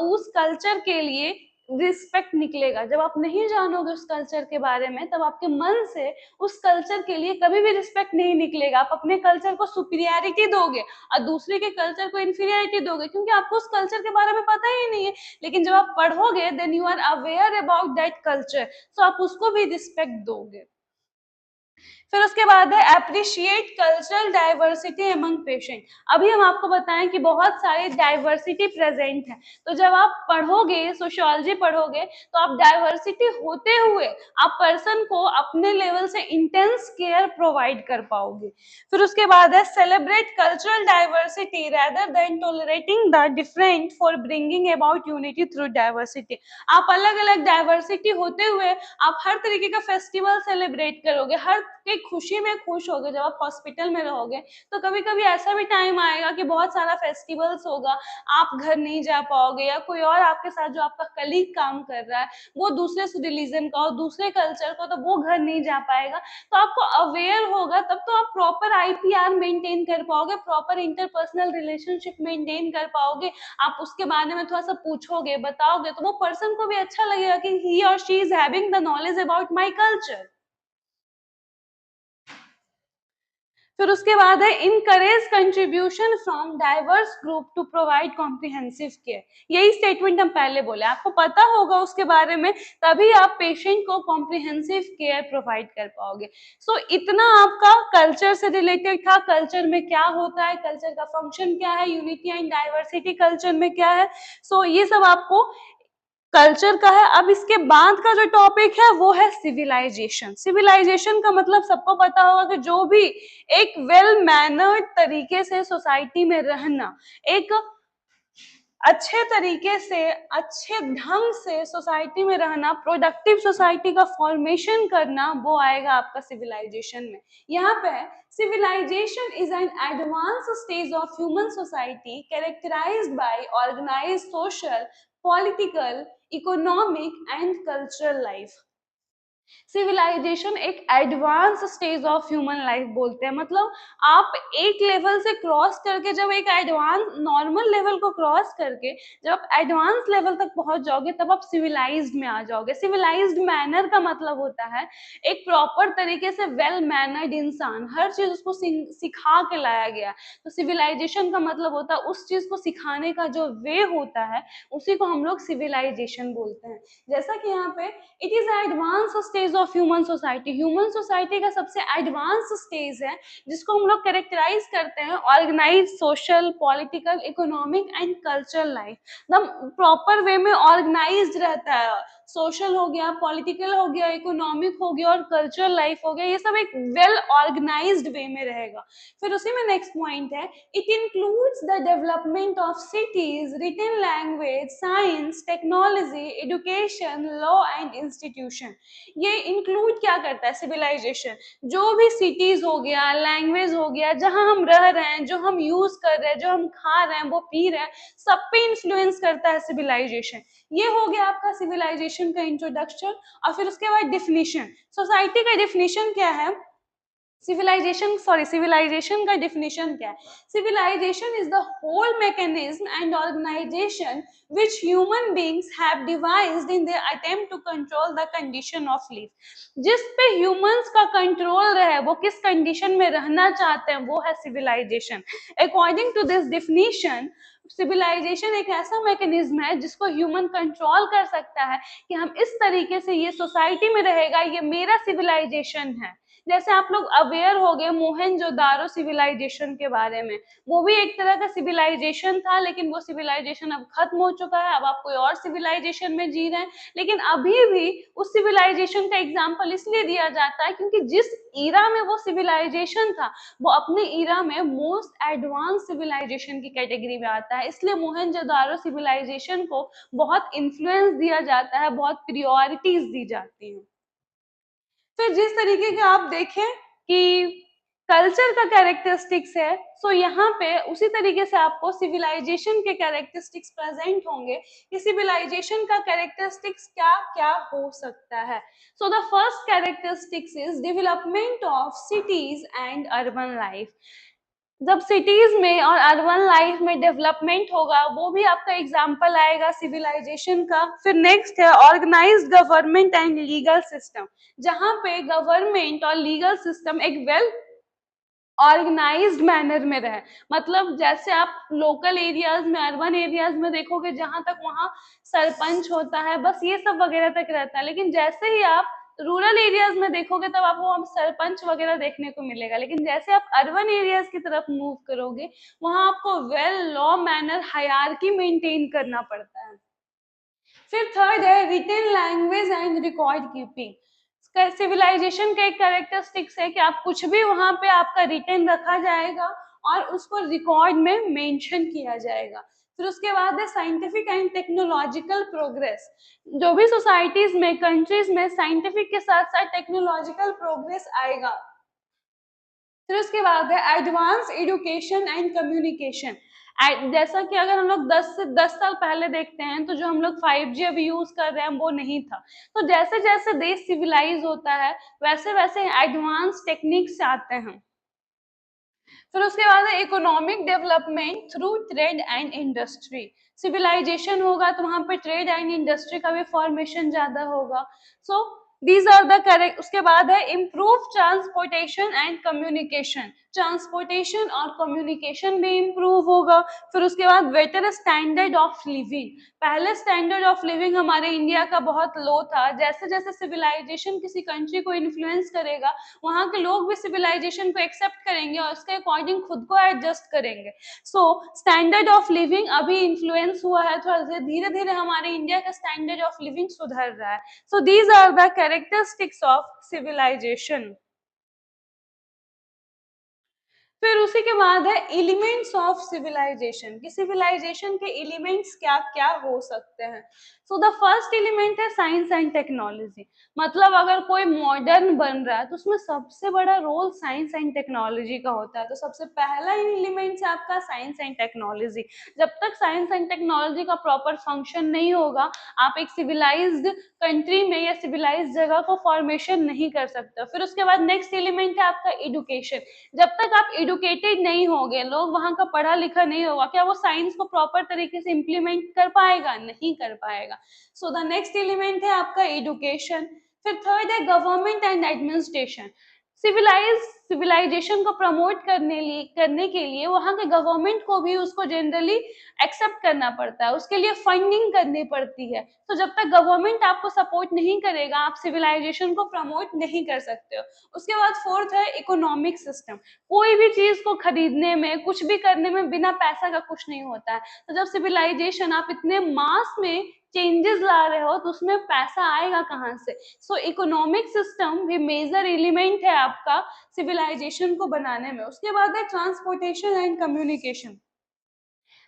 उस कल्चर के लिए रिस्पेक्ट निकलेगा। जब आप नहीं जानोगे उस कल्चर के बारे में तब आपके मन से उस कल्चर के लिए कभी भी रिस्पेक्ट नहीं निकलेगा। आप अपने कल्चर को सुपीरियरिटी दोगे और दूसरे के कल्चर को इंफीरियरिटी दोगे, क्योंकि आपको उस कल्चर के बारे में पता ही नहीं है। लेकिन जब आप पढ़ोगे then you are aware about that culture, तो आप उसको भी रिस्पेक्ट दोगे। फिर उसके बाद है appreciate cultural diversity among patient. अभी हम आपको बताएं कि बहुत सारी डाइवर्सिटी प्रेजेंट है, तो जब आप पढ़ोगे, सोशियोलॉजी पढ़ोगे, तो आप डाइवर्सिटी होते हुए आप पर्सन को अपने लेवल से इंटेंस केयर प्रोवाइड कर पाओगे। फिर उसके बाद है celebrate cultural diversity rather than tolerating the different for bringing about unity through diversity. आप अलग अलग डाइवर्सिटी होते हुए आप हर तरीके का फेस्टिवल सेलिब्रेट करोगे, हर की खुशी में खुश होगे। जब आप हॉस्पिटल में रहोगे तो कभी कभी ऐसा भी टाइम आएगा कि बहुत सारा फेस्टिवल्स होगा, आप घर नहीं जा पाओगे, या कोई और आपके साथ जो आपका कलीग काम कर रहा है वो दूसरे रिलीजन का और दूसरे कल्चर का, तो वो घर नहीं जा पाएगा। तो आपको अवेयर होगा तब तो आप प्रॉपर IPR मेंटेन कर पाओगे, प्रॉपर इंटरपर्सनल रिलेशनशिप मेंटेन कर पाओगे। आप उसके बारे में थोड़ा सा पूछोगे, बताओगे, तो वो पर्सन को भी अच्छा लगेगा कि ही और she is having the knowledge about my culture. फिर उसके बाद है encourage contribution from diverse group to provide comprehensive care. यही स्टेटमेंट हम पहले बोले, आपको पता होगा उसके बारे में, तभी आप पेशेंट को कॉम्प्रिहेंसिव केयर प्रोवाइड कर पाओगे। सो इतना आपका कल्चर से रिलेटेड था, कल्चर में क्या होता है, कल्चर का फंक्शन क्या है, यूनिटी एंड डाइवर्सिटी कल्चर में क्या है। सो ये सब आपको कल्चर का है। अब इसके बाद का जो टॉपिक है वो है सिविलाइजेशन। सिविलाइजेशन का मतलब सबको पता होगा कि जो भी एक वेल मैनर्ड तरीके से सोसाइटी में रहना, एक अच्छे तरीके से, अच्छे ढंग से सोसाइटी में रहना, प्रोडक्टिव सोसाइटी का फॉर्मेशन करना, वो आएगा आपका सिविलाइजेशन में। यहाँ पे civilization is an advance stage of human society characterized by organized social, political, economic and cultural life. Civilization एक advance stage of human life बोलते हैं, मतलब आप एक लेवल से क्रॉस करके, जब एक एडवांस नॉर्मल लेवल को क्रॉस करके जब आप एडवांस लेवल तक पहुंच जाओगे तब आप सिविलाइज्ड में आ जाओगे। सिविलाइज्ड मैनर का मतलब होता है एक प्रॉपर तरीके से वेल मैनर्ड इंसान, हर चीज उसको सिखा के लाया गया। तो सिविलाइजेशन का मतलब होता है उस चीज को सिखाने का जो वे होता है, उसी को हम लोग सिविलाइजेशन बोलते हैं। जैसा कि यहाँ पे it is advance stage of human society, human society का सबसे एडवांस स्टेज है जिसको हम लोग कैरेक्टराइज करते हैं organize social, political, economic and cultural life. एकदम प्रॉपर वे में ऑर्गेनाइज रहता है, सोशल हो गया, पॉलिटिकल हो गया, इकोनॉमिक हो गया और कल्चरल लाइफ हो गया, ये सब एक वेल ऑर्गेनाइज्ड वे में रहेगा। फिर उसी में नेक्स्ट पॉइंट है it includes the development of cities, written language, science, technology, education, law and institution. ये इंक्लूड क्या करता है सिविलाइजेशन, जो भी सिटीज हो गया, लैंग्वेज हो गया, जहां हम रह रहे हैं, जो हम यूज कर रहे हैं, जो हम खा रहे हैं, वो पी रहे हैं, सब पे इंफ्लुएंस करता है सिविलाइजेशन। ये हो गया आपका सिविलाइजेशन का इंट्रोडक्शन। और फिर उसके बाद डिफिनीशन, सोसाइटी का डिफिनीशन क्या है, सिविलाइजेशन का डिफिनीशन क्या है? Civilization is the whole mechanism and organization which human beings have devised in their attempt to control the condition of life। जिस पे ह्यूमंस का कंट्रोल रहे, वो किस कंडीशन में रहना चाहते हैं, वो है civilization. According to this definition, civilization एक ऐसा मैकेनिज्म है जिसको ह्यूमन कंट्रोल कर सकता है कि हम इस तरीके से ये सोसाइटी में रहेगा, ये मेरा सिविलाइजेशन है। जैसे आप लोग अवेयर हो गए मोहनजोदारो सिविलाइजेशन के बारे में, वो भी एक तरह का सिविलाइजेशन था, लेकिन वो सिविलाइजेशन अब खत्म हो चुका है, अब आप कोई और सिविलाइजेशन में जी रहे हैं। लेकिन अभी भी उस सिविलाइजेशन का एग्जाम्पल इसलिए दिया जाता है क्योंकि जिस ईरा में वो सिविलाइजेशन था, वो अपने ईरा में मोस्ट एडवांस सिविलाइजेशन की कैटेगरी में आता है, इसलिए मोहनजोदारो सिविलाइजेशन को बहुत इन्फ्लुएंस दिया जाता है, बहुत प्रियोरिटीज दी जाती हैं। फिर जिस तरीके के आप देखें कि कल्चर का कैरेक्टरिस्टिक्स है, सो यहाँ पे उसी तरीके से आपको सिविलाइजेशन के कैरेक्टरिस्टिक्स प्रेजेंट होंगे कि सिविलाइजेशन का कैरेक्टरिस्टिक्स क्या क्या हो सकता है। So the first characteristics is development of cities and urban life. जब सिटीज में और अर्बन लाइफ में डेवलपमेंट होगा, वो भी आपका एग्जाम्पल आएगा सिविलाइजेशन का। फिर नेक्स्ट है organized government and legal system, जहां पे गवर्नमेंट और लीगल सिस्टम एक वेल ऑर्गेनाइज्ड मैनर में रहे। मतलब जैसे आप लोकल एरियाज में, अर्बन एरियाज में देखोगे जहां तक वहां सरपंच होता है, बस ये सब वगैरह तक रहता है। लेकिन जैसे ही आप रूरल एरियाज में देखोगे तब आपको सरपंच वगैरह देखने को मिलेगा। लेकिन जैसे आप अर्बन एरियाज की तरफ मूव करोगे, वहां आपको well law manner hierarchy maintain करना पड़ता है। फिर थर्ड है written language and record keeping. Civilization का एक कैरेक्टरिस्टिक्स है कि आप कुछ भी वहां पे आपका रिटन रखा जाएगा और उसको रिकॉर्ड में मेंशन किया जाएगा। फिर उसके बाद है साइंटिफिक एंड टेक्नोलॉजिकल प्रोग्रेस। जो भी सोसाइटीज में, कंट्रीज में साइंटिफिक के साथ साथ टेक्नोलॉजिकल प्रोग्रेस आएगा। फिर उसके बाद है एडवांस एजुकेशन एंड कम्युनिकेशन। जैसा कि अगर हम लोग 10 साल पहले देखते हैं तो जो हम लोग 5G अभी यूज कर रहे हैं वो नहीं था। तो जैसे जैसे देश सिविलाइज होता है वैसे वैसे एडवांस टेक्निक्स आते हैं। फिर उसके बाद है economic development through trade and industry. Civilization होगा तो वहां पे ट्रेड एंड इंडस्ट्री का भी फॉर्मेशन ज्यादा होगा। So these are the correct. उसके बाद है improve transportation and communication. Transportation और कम्युनिकेशन भी इम्प्रूव होगा। फिर उसके बाद बेटर स्टैंडर्ड ऑफ लिविंग। पहले स्टैंडर्ड ऑफ लिविंग हमारे इंडिया का बहुत लो था, जैसे जैसे सिविलाइजेशन किसी कंट्री को इन्फ्लुएंस करेगा, वहाँ के लोग भी सिविलाइजेशन को एक्सेप्ट करेंगे और उसके अकॉर्डिंग खुद को एडजस्ट करेंगे। सो स्टैंडर्ड ऑफ लिविंग अभी इन्फ्लुएंस हुआ है, थोड़ा धीरे धीरे हमारे इंडिया का स्टैंडर्ड ऑफ लिविंग सुधर रहा है। So these are the characteristics of civilization. फिर उसी के बाद है एलिमेंट्स ऑफ सिविलाइजेशन, कि सिविलाइजेशन के एलिमेंट्स क्या क्या हो सकते हैं। सो द फर्स्ट एलिमेंट है साइंस एंड टेक्नोलॉजी। मतलब अगर कोई मॉडर्न बन रहा है तो उसमें सबसे बड़ा रोल साइंस एंड टेक्नोलॉजी का होता है। तो सबसे पहला एलिमेंट है आपका साइंस एंड टेक्नोलॉजी। जब तक साइंस एंड टेक्नोलॉजी का प्रॉपर फंक्शन नहीं होगा, आप एक सिविलाइज्ड कंट्री में या सिविलाइज्ड जगह को फॉर्मेशन नहीं कर सकते। फिर उसके बाद नेक्स्ट एलिमेंट है आपका एडुकेशन। जब तक आप एडुकेटेड नहीं होगे, लोग वहां का पढ़ा लिखा नहीं होगा, क्या वो साइंस को प्रॉपर तरीके से इम्प्लीमेंट कर पाएगा? नहीं कर पाएगा। सो द नेक्स्ट एलिमेंट है आपका एडुकेशन। फिर थर्ड है गवर्नमेंट एंड एडमिनिस्ट्रेशन। सिविलाइजेशन को प्रमोट करने के लिए वहां के गवर्नमेंट को भी उसको जनरली एक्सेप्ट करना पड़ता है, उसके लिए फंडिंग करनी पड़ती है। तो जब तक गवर्नमेंट आपको सपोर्ट नहीं करेगा, आप सिविलाइजेशन को प्रमोट नहीं कर सकते हो। उसके बाद फोर्थ है इकोनॉमिक सिस्टम। कोई भी चीज को खरीदने में, कुछ भी करने में बिना पैसा का कुछ नहीं होता है। तो जब सिविलाइजेशन आप इतने मास में चेंजेस ला रहे हो तो उसमें पैसा आएगा कहाँ से? सो इकोनॉमिक सिस्टम भी मेजर एलिमेंट है आपका सिविलाइजेशन को बनाने में। उसके बाद है ट्रांसपोर्टेशन एंड कम्युनिकेशन।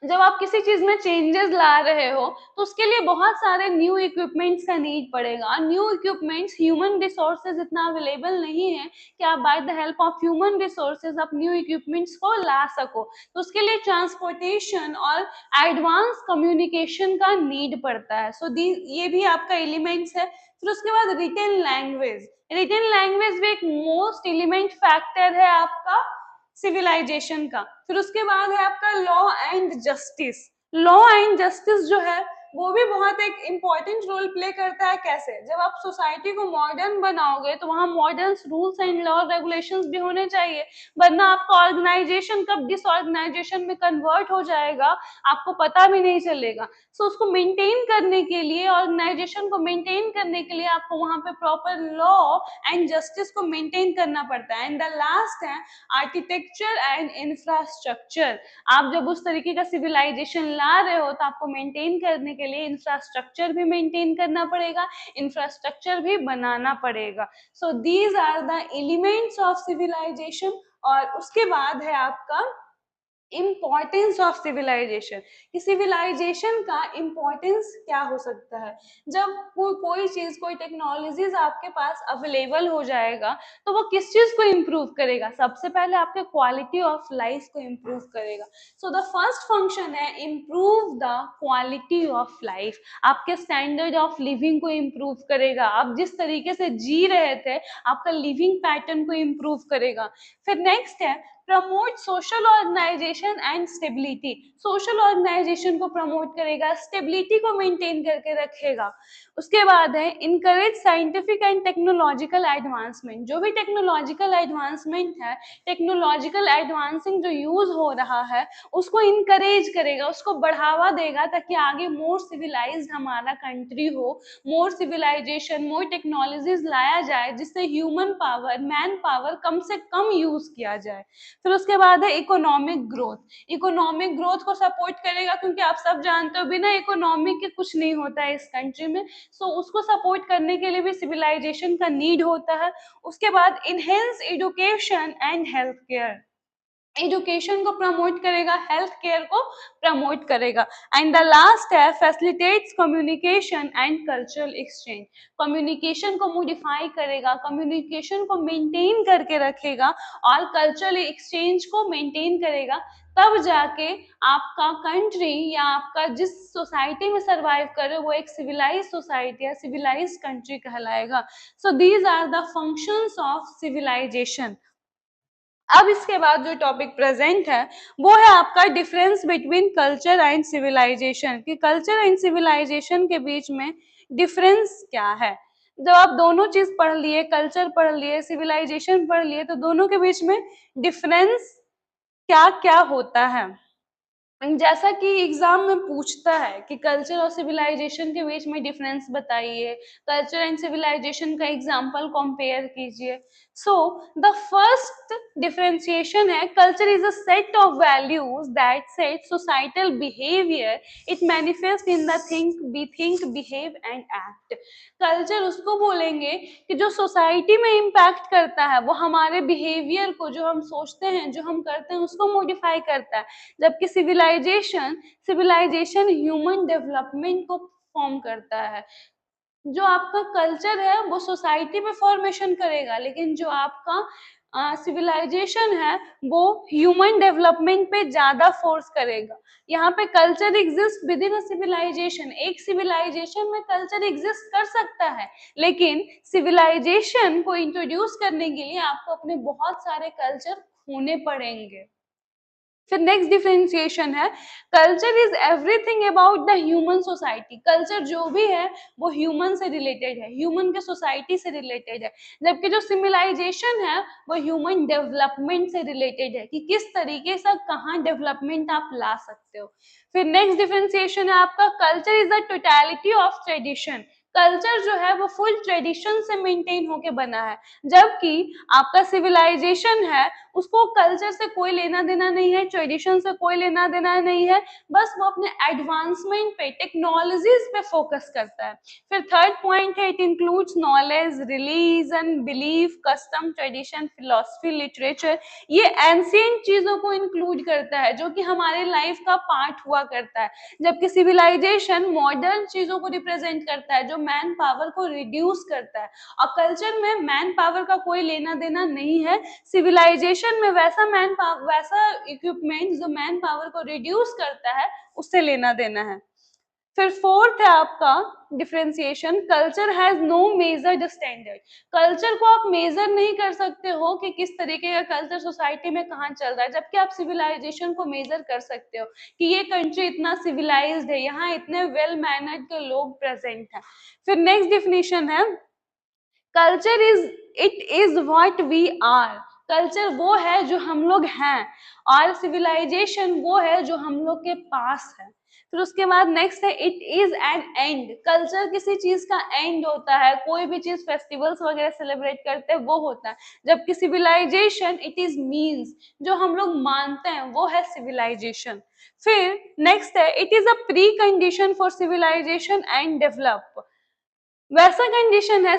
जब आप किसी चीज में चेंजेस ला रहे हो तो उसके लिए बहुत सारे न्यू इक्विपमेंट्स का नीड पड़ेगा। न्यू इक्विपमेंट्स, ह्यूमन रिसोर्सेज इतना अवेलेबल नहीं है कि आप by the help of human resources आप न्यू इक्विपमेंट्स को ला सको। तो उसके लिए ट्रांसपोर्टेशन और एडवांस कम्युनिकेशन का नीड पड़ता है। सो ये भी आपका एलिमेंट्स है। फिर उसके बाद रिटन लैंग्वेज। रिटन लैंग्वेज भी एक मोस्ट एलिमेंट फैक्टर है आपका सिविलाइजेशन का। फिर उसके बाद है आपका law and justice. Law and justice जो है वो भी बहुत एक इम्पॉर्टेंट रोल प्ले करता है। कैसे? जब आप सोसाइटी को मॉडर्न बनाओगे तो वहाँ modern rules and law regulations भी होने चाहिए, वरना आपका ऑर्गेनाइजेशन कब डिसऑर्गेनाइजेशन में कन्वर्ट हो जाएगा आपको पता भी नहीं चलेगा। सो उसको मेंटेन करने के लिए, ऑर्गेनाइजेशन को मेंटेन करने के लिए आपको वहाँ पे प्रॉपर लॉ एंड जस्टिस को मेंटेन करना पड़ता है। एंड द लास्ट है आर्किटेक्चर एंड इंफ्रास्ट्रक्चर। आप जब उस तरीके का सिविलाइजेशन ला रहे हो तो आपको मेंटेन करने के लिए इंफ्रास्ट्रक्चर भी मेंटेन करना पड़ेगा, इंफ्रास्ट्रक्चर भी बनाना पड़ेगा। So these are the elements of civilization. और उसके बाद है आपका इम्पोर्टेंस ऑफ सिविलाइजेशन, कि सिविलाइजेशन का इम्पोर्टेंस क्या हो सकता है। जब कोई चीज, कोई टेक्नोलॉजीज आपके पास अवेलेबल हो जाएगा तो वो किस चीज को इम्प्रूव करेगा? सबसे पहले आपके क्वालिटी ऑफ लाइफ को इम्प्रूव करेगा। सो द फर्स्ट फंक्शन है improve the quality of life. आपके स्टैंडर्ड ऑफ लिविंग को इम्प्रूव करेगा। आप जिस तरीके से जी रहे थे आपका लिविंग पैटर्न को इम्प्रूव करेगा। फिर नेक्स्ट है promote social organisation and stability. Social organisation को प्रमोट करेगा, स्टेबिलिटी को मेंटेन करके रखेगा। उसके बाद है encourage scientific and technological advancement. जो भी टेक्नोलॉजिकल एडवांसमेंट है, टेक्नोलॉजिकल एडवांसिंग जो यूज हो रहा है उसको इनकरेज करेगा, उसको बढ़ावा देगा, ताकि आगे मोर सिविलाइज्ड हमारा कंट्री हो, मोर सिविलाइजेशन, मोर टेक्नोलॉजीज लाया जाए जिससे ह्यूमन पावर, मैन पावर कम से कम यूज किया जाए। फिर उसके बाद है इकोनॉमिक ग्रोथ। इकोनॉमिक ग्रोथ को सपोर्ट करेगा, क्योंकि आप सब जानते हो बिना इकोनॉमिक के कुछ नहीं होता है इस कंट्री में। सो उसको सपोर्ट करने के लिए भी सिविलाइजेशन का नीड होता है। उसके बाद enhance education and health care. Education को प्रमोट करेगा, हेल्थ केयर को प्रमोट करेगा। एंड द लास्ट है facilitates communication and cultural exchange. Communication को मॉडिफाई करेगा, कम्युनिकेशन को मेंटेन करके रखेगा और कल्चरल एक्सचेंज को मेंटेन करेगा। तब जाके आपका कंट्री या आपका जिस सोसाइटी में सरवाइव करे वो एक सिविलाइज सोसाइटी या सिविलाइज कंट्री कहलाएगा। So these are the functions of civilization. अब इसके बाद जो टॉपिक प्रेजेंट है वो है आपका difference between culture and civilization, कि कल्चर एंड सिविलाइजेशन के बीच में डिफरेंस क्या है। जब आप दोनों चीज पढ़ लिए, कल्चर पढ़ लिए, सिविलाइजेशन पढ़ लिए, तो दोनों के बीच में डिफरेंस क्या क्या होता है। जैसा कि एग्जाम में पूछता है कि कल्चर और सिविलाइजेशन के बीच में डिफरेंस बताइए, कल्चर एंड सिविलाइजेशन का एग्जांपल कंपेयर कीजिए। सो द फर्स्ट डिफरेंशिएशन है, culture is a set of values that set societal behaviour, it manifest in the think, B think, behave and act. Culture उसको बोलेंगे कि जो सोसाइटी में इम्पैक्ट करता है, वो हमारे बिहेवियर को, जो हम सोचते हैं, जो हम करते हैं, उसको मॉडिफाई करता है। जबकि सिविलाइजेशन ह्यूमन डेवलपमेंट को फॉर्म करता है। जो आपका कल्चर है वो सोसाइटी में फॉर्मेशन करेगा, लेकिन जो आपका सिविलाइजेशन है वो ह्यूमन डेवलपमेंट पे ज्यादा फोर्स करेगा। यहाँ पे culture exist within a civilization, एक सिविलाइजेशन में कल्चर एग्जिस्ट कर सकता है, लेकिन सिविलाइजेशन को इंट्रोड्यूस करने के लिए आपको अपने बहुत सारे कल्चर खोने पड़ेंगे। फिर नेक्स्ट डिफरेंशिएशन है, culture is everything about the human society. Culture जो भी है वो ह्यूमन से रिलेटेड है, ह्यूमन के सोसाइटी से रिलेटेड है। जबकि जो सिविलाइजेशन है वो ह्यूमन डेवलपमेंट से रिलेटेड है, कि किस तरीके से कहाँ डेवलपमेंट आप ला सकते हो। फिर नेक्स्ट डिफरेंशिएशन है आपका, culture is the totality of tradition. Culture जो है वो फुल ट्रेडिशन से मेंटेन होके बना है, जबकि आपका सिविलाइजेशन है उसको कल्चर से कोई लेना देना नहीं है, ट्रेडिशन से कोई लेना देना नहीं है, बस वो अपने एडवांसमेंट पे, टेक्नोलॉजीज पे फोकस करता है। फिर थर्ड पॉइंट है, it includes knowledge, religion, belief, custom, tradition, philosophy, literature. ये एंशिएंट चीजों को इंक्लूड करता है जो कि हमारे लाइफ का पार्ट हुआ करता है, जबकि सिविलाइजेशन मॉडर्न चीजों को रिप्रेजेंट करता है जो मैन पावर को रिड्यूस करता है। और कल्चर में मैन पावर का कोई लेना देना नहीं है, सिविलाइजेशन में वैसा इक्विपमेंट जो मैन पावर को रिड्यूस करता है उससे लेना देना है। फिर फोर्थ है आपका differentiation, culture has no measured standard. Culture को आप मेजर नहीं कर सकते हो कि किस तरीके का कल्चर सोसाइटी में कहाँ चल रहा है, जबकि आप सिविलाइजेशन को मेजर कर सकते हो कि ये कंट्री इतना सिविलाइज्ड है, यहाँ इतने वेल मैनर्ड के लोग प्रेजेंट हैं। फिर नेक्स्ट डिफिनेशन है, culture is what we are. Culture वो है जो हम लोग हैं, और सिविलाइजेशन वो है जो हम लोग के पास है। फिर उसके बाद नेक्स्ट है, it is an and. Culture किसी चीज का एंड होता है, कोई भी चीज फेस्टिवल्स वगैरह सेलिब्रेट करते हैं वो होता है, जबकि सिविलाइजेशन इट इज मीन्स, जो हम लोग मानते हैं वो है सिविलाइजेशन। फिर नेक्स्ट है, it is a pre condition for civilization and develop. वैसा कंडीशन है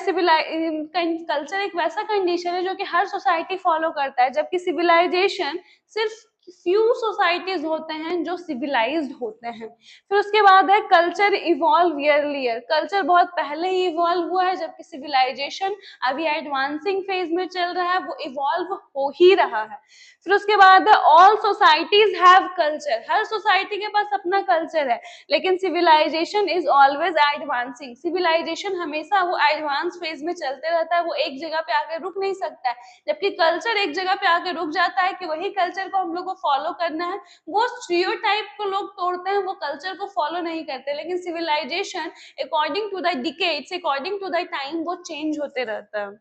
कल्चर एक वैसा कंडीशन है जो कि हर सोसाइटी फॉलो करता है, जबकि सिविलाइजेशन सिर्फ फ्यू सोसाइटीज होते हैं जो सिविलाइज्ड होते हैं। फिर उसके बाद है, कल्चर इवॉल्व ईयरलियर। कल्चर बहुत पहले ही इवॉल्व हुआ है, जबकि सिविलाइजेशन अभी एडवांसिंग फेज में चल रहा है, वो इवॉल्व हो ही रहा है। फिर उसके बाद है, ऑल सोसाइटीज हैव कल्चर। हर सोसाइटी के पास अपना कल्चर है, लेकिन civilization is always advancing. Civilization हमेशा वो एडवांस फेज में चलते रहता है, वो एक जगह पे आकर रुक नहीं सकता है, जबकि कल्चर एक जगह पे आकर रुक जाता है कि वही कल्चर को हम लोग को फॉलो करना है। वो स्टीरियोटाइप को लोग तोड़ते हैं, वो कल्चर को फॉलो नहीं करते, लेकिन civilization according to the decades, according to the time वो चेंज होते रहता है।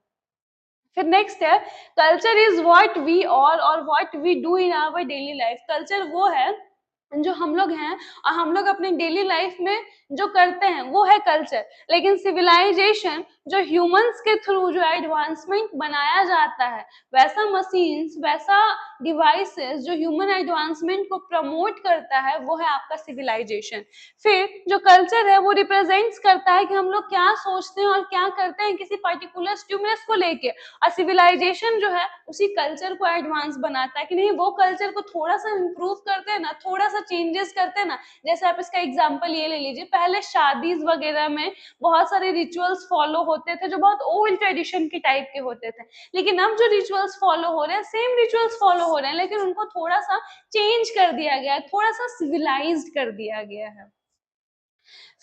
फिर नेक्स्ट है, culture is what we are और what we do in our daily life. Culture वो है जो हम लोग हैं और हम लोग अपने डेली लाइफ में जो करते हैं वो है कल्चर। लेकिन सिविलाइजेशन जो ह्यूमंस के थ्रू जो एडवांसमेंट बनाया जाता है, वैसा मशीन्स, वैसा डिवाइसेस जो ह्यूमन एडवांसमेंट को प्रमोट करता है, वो है आपका सिविलाइजेशन। फिर जो कल्चर है वो रिप्रेजेंट्स करता है कि हम लोग क्या सोचते हैं और क्या करते हैं किसी पर्टिकुलर स्टिमुलस को लेके, और सिविलाइजेशन जो है उसी कल्चर को एडवांस बनाता है कि नहीं, वो कल्चर को थोड़ा सा इम्प्रूव करते हैं ना, थोड़ा सा चेंजेस करते हैं ना। जैसे आप इसका एग्जांपल ये ले लीजिए, पहले शादीज वगैरह में बहुत सारे रिचुअल्स फॉलो होते थे जो बहुत ओल्ड ट्रेडिशन के टाइप के होते थे, लेकिन अब जो रिचुअल्स फॉलो हो रहे हैं सेम रिचुअल्स फॉलो हो रहे हैं, लेकिन उनको थोड़ा सा चेंज कर दिया गया है, थोड़ा सा सिविलाइज्ड कर दिया गया है।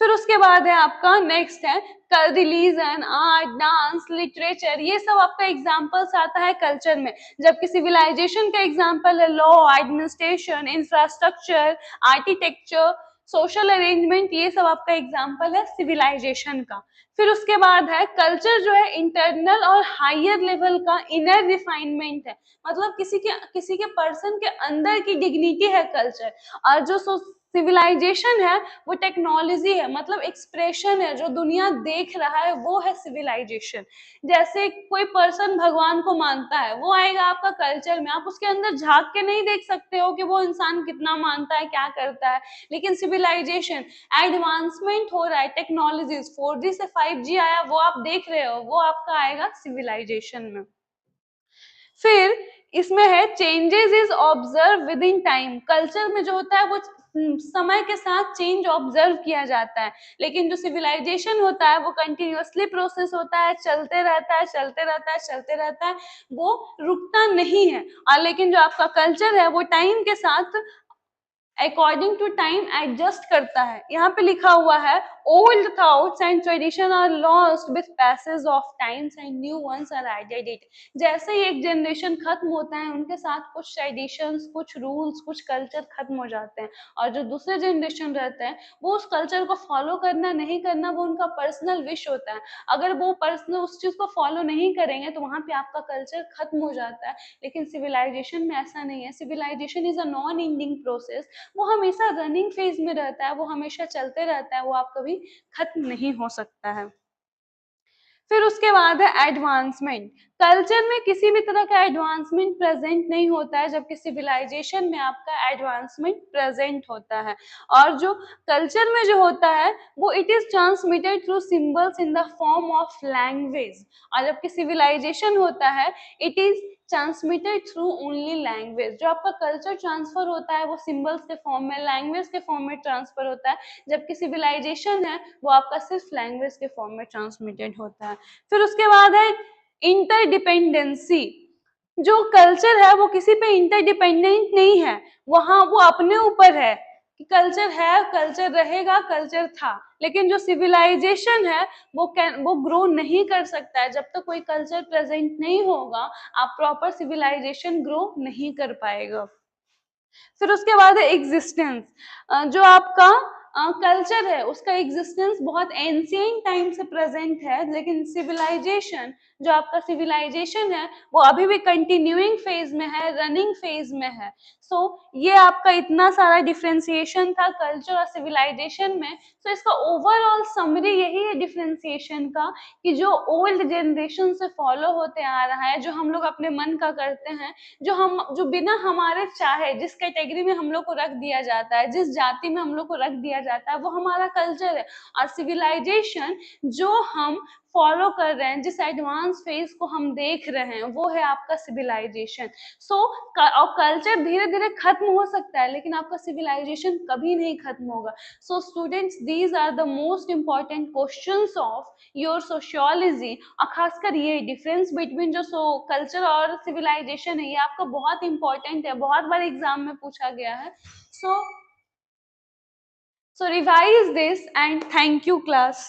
फिर उसके बाद है आपका नेक्स्ट है, रिलीजन, आर्ट, डांस, लिटरेचर, ये सब आपका एग्जाम्पल्स आता है कल्चर में, जबकि सिविलाइजेशन का एग्जाम्पल है law, administration, infrastructure, architecture, social arrangement, ये सब आपका एग्जाम्पल है सिविलाइजेशन का। फिर उसके बाद है कल्चर, जो है इंटरनल और हायर लेवल का इनर रिफाइनमेंट है, मतलब किसी के पर्सन के अंदर की डिग्निटी है कल्चर। और जो सिविलाइजेशन है वो टेक्नोलॉजी है, मतलब एक्सप्रेशन है, जो दुनिया देख रहा है वो है सिविलाइजेशन। जैसे कोई पर्सन भगवान को मानता है, वो आएगा आपका कल्चर में, आप उसके अंदर झांक के नहीं देख सकते हो कि वो इंसान कितना मानता है, क्या करता है। लेकिन सिविलाइजेशन, एडवांसमेंट हो रहा है, टेक्नोलॉजीज 4G से 5G आया, वो आप देख रहे हो, वो आपका आएगा सिविलाइजेशन में। फिर इसमें है changes is observe with in time. Culture में जो होता है वो समय के साथ चेंज ऑब्जर्व किया जाता है, लेकिन जो सिविलाइजेशन होता है वो कंटिन्यूअसली प्रोसेस होता है, चलते रहता है, चलते रहता है, चलते रहता है, वो रुकता नहीं है। और लेकिन जो आपका कल्चर है वो टाइम के साथ अकॉर्डिंग टू टाइम एडजस्ट करता है। यहाँ पे लिखा हुआ है old thoughts and tradition are lost with passage of times and new ones are added. जैसे ही एक जनरेशन खत्म होता है, उनके साथ कुछ ट्रेडिशंस, कुछ रूल्स, कुछ कल्चर खत्म हो जाते हैं, और जो दूसरे जनरेशन रहते हैं वो उस कल्चर को फॉलो करना नहीं करना वो उनका पर्सनल विश होता है। अगर वो पर्सनल उस चीज को फॉलो नहीं करेंगे तो वहां पे आपका कल्चर खत्म हो जाता है। लेकिन सिविलाइजेशन में ऐसा नहीं है, civilization is a non ending process, वो हमेशा रनिंग फेज में रहता है, वो हमेशा चलते रहता है, वो आप कभी खत्म नहीं हो सकता है। फिर उसके बाद है एडवांसमेंट। कल्चर में किसी भी तरह का एडवांसमेंट प्रेजेंट नहीं होता है, जबकि सिविलाइजेशन में आपका एडवांसमेंट प्रेजेंट होता है। और जो कल्चर में जो होता है वो it is transmitted through symbols in the form of language, और जबकि सिविलाइजेशन होता है it is transmitted through only language. जो आपका कल्चर ट्रांसफर होता है वो सिंबल्स के फॉर्म में, लैंग्वेज के फॉर्म में ट्रांसफर होता है, जबकि सिविलाइजेशन है वो आपका सिर्फ लैंग्वेज के फॉर्म में ट्रांसमिटेड होता है। फिर उसके बाद है इंटरडिपेंडेंसी। जो कल्चर है वो किसी पे इंटरडिपेंडेंट नहीं है, वहां वो अपने ऊपर है कि कल्चर है, कल्चर रहेगा, कल्चर था। लेकिन जो सिविलाइजेशन है वो ग्रो नहीं कर सकता है, जब तक कोई कल्चर प्रेजेंट नहीं होगा आप प्रॉपर सिविलाइजेशन ग्रो नहीं कर पाएगा। फिर उसके बाद है एग्जिस्टेंस। जो आपका कल्चर है उसका एग्जिस्टेंस बहुत एंशिएंट टाइम से प्रेजेंट है, लेकिन सिविलाइजेशन, जो आपका सिविलाइजेशन है वो अभी भी कंटिन्यूइंग फेज में है, रनिंग फेज में है। सो ये आपका इतना सारा डिफ्रेंसिएशन था कल्चर और सिविलाइजेशन में। सो इसका ओवरऑल समरी यही है डिफ्रेंसिएशन का, कि जो ओल्ड जनरेशन से फॉलो होते आ रहा है, जो हम लोग अपने मन का करते हैं, जो बिना हमारे चाहे जिस कैटेगरी में हम लोग को रख दिया जाता है, जिस जाति में हम लोग को रख दिया जाता है, वो हमारा कल्चर है। और सिविलाइजेशन जो हम फॉलो कर रहे हैं, जिस एडवांस फेज को हम देख रहे हैं, वो है आपका सिविलाइजेशन। सो और कल्चर धीरे धीरे खत्म हो सकता है, लेकिन आपका सिविलाइजेशन कभी नहीं खत्म होगा। So students, these are the most important questions of your sociology. और खासकर ये डिफरेंस बिटवीन जो कल्चर और सिविलाइजेशन है, ये आपका बहुत इंपॉर्टेंट है, बहुत बार एग्जाम में पूछा गया है। So revise this and thank you class.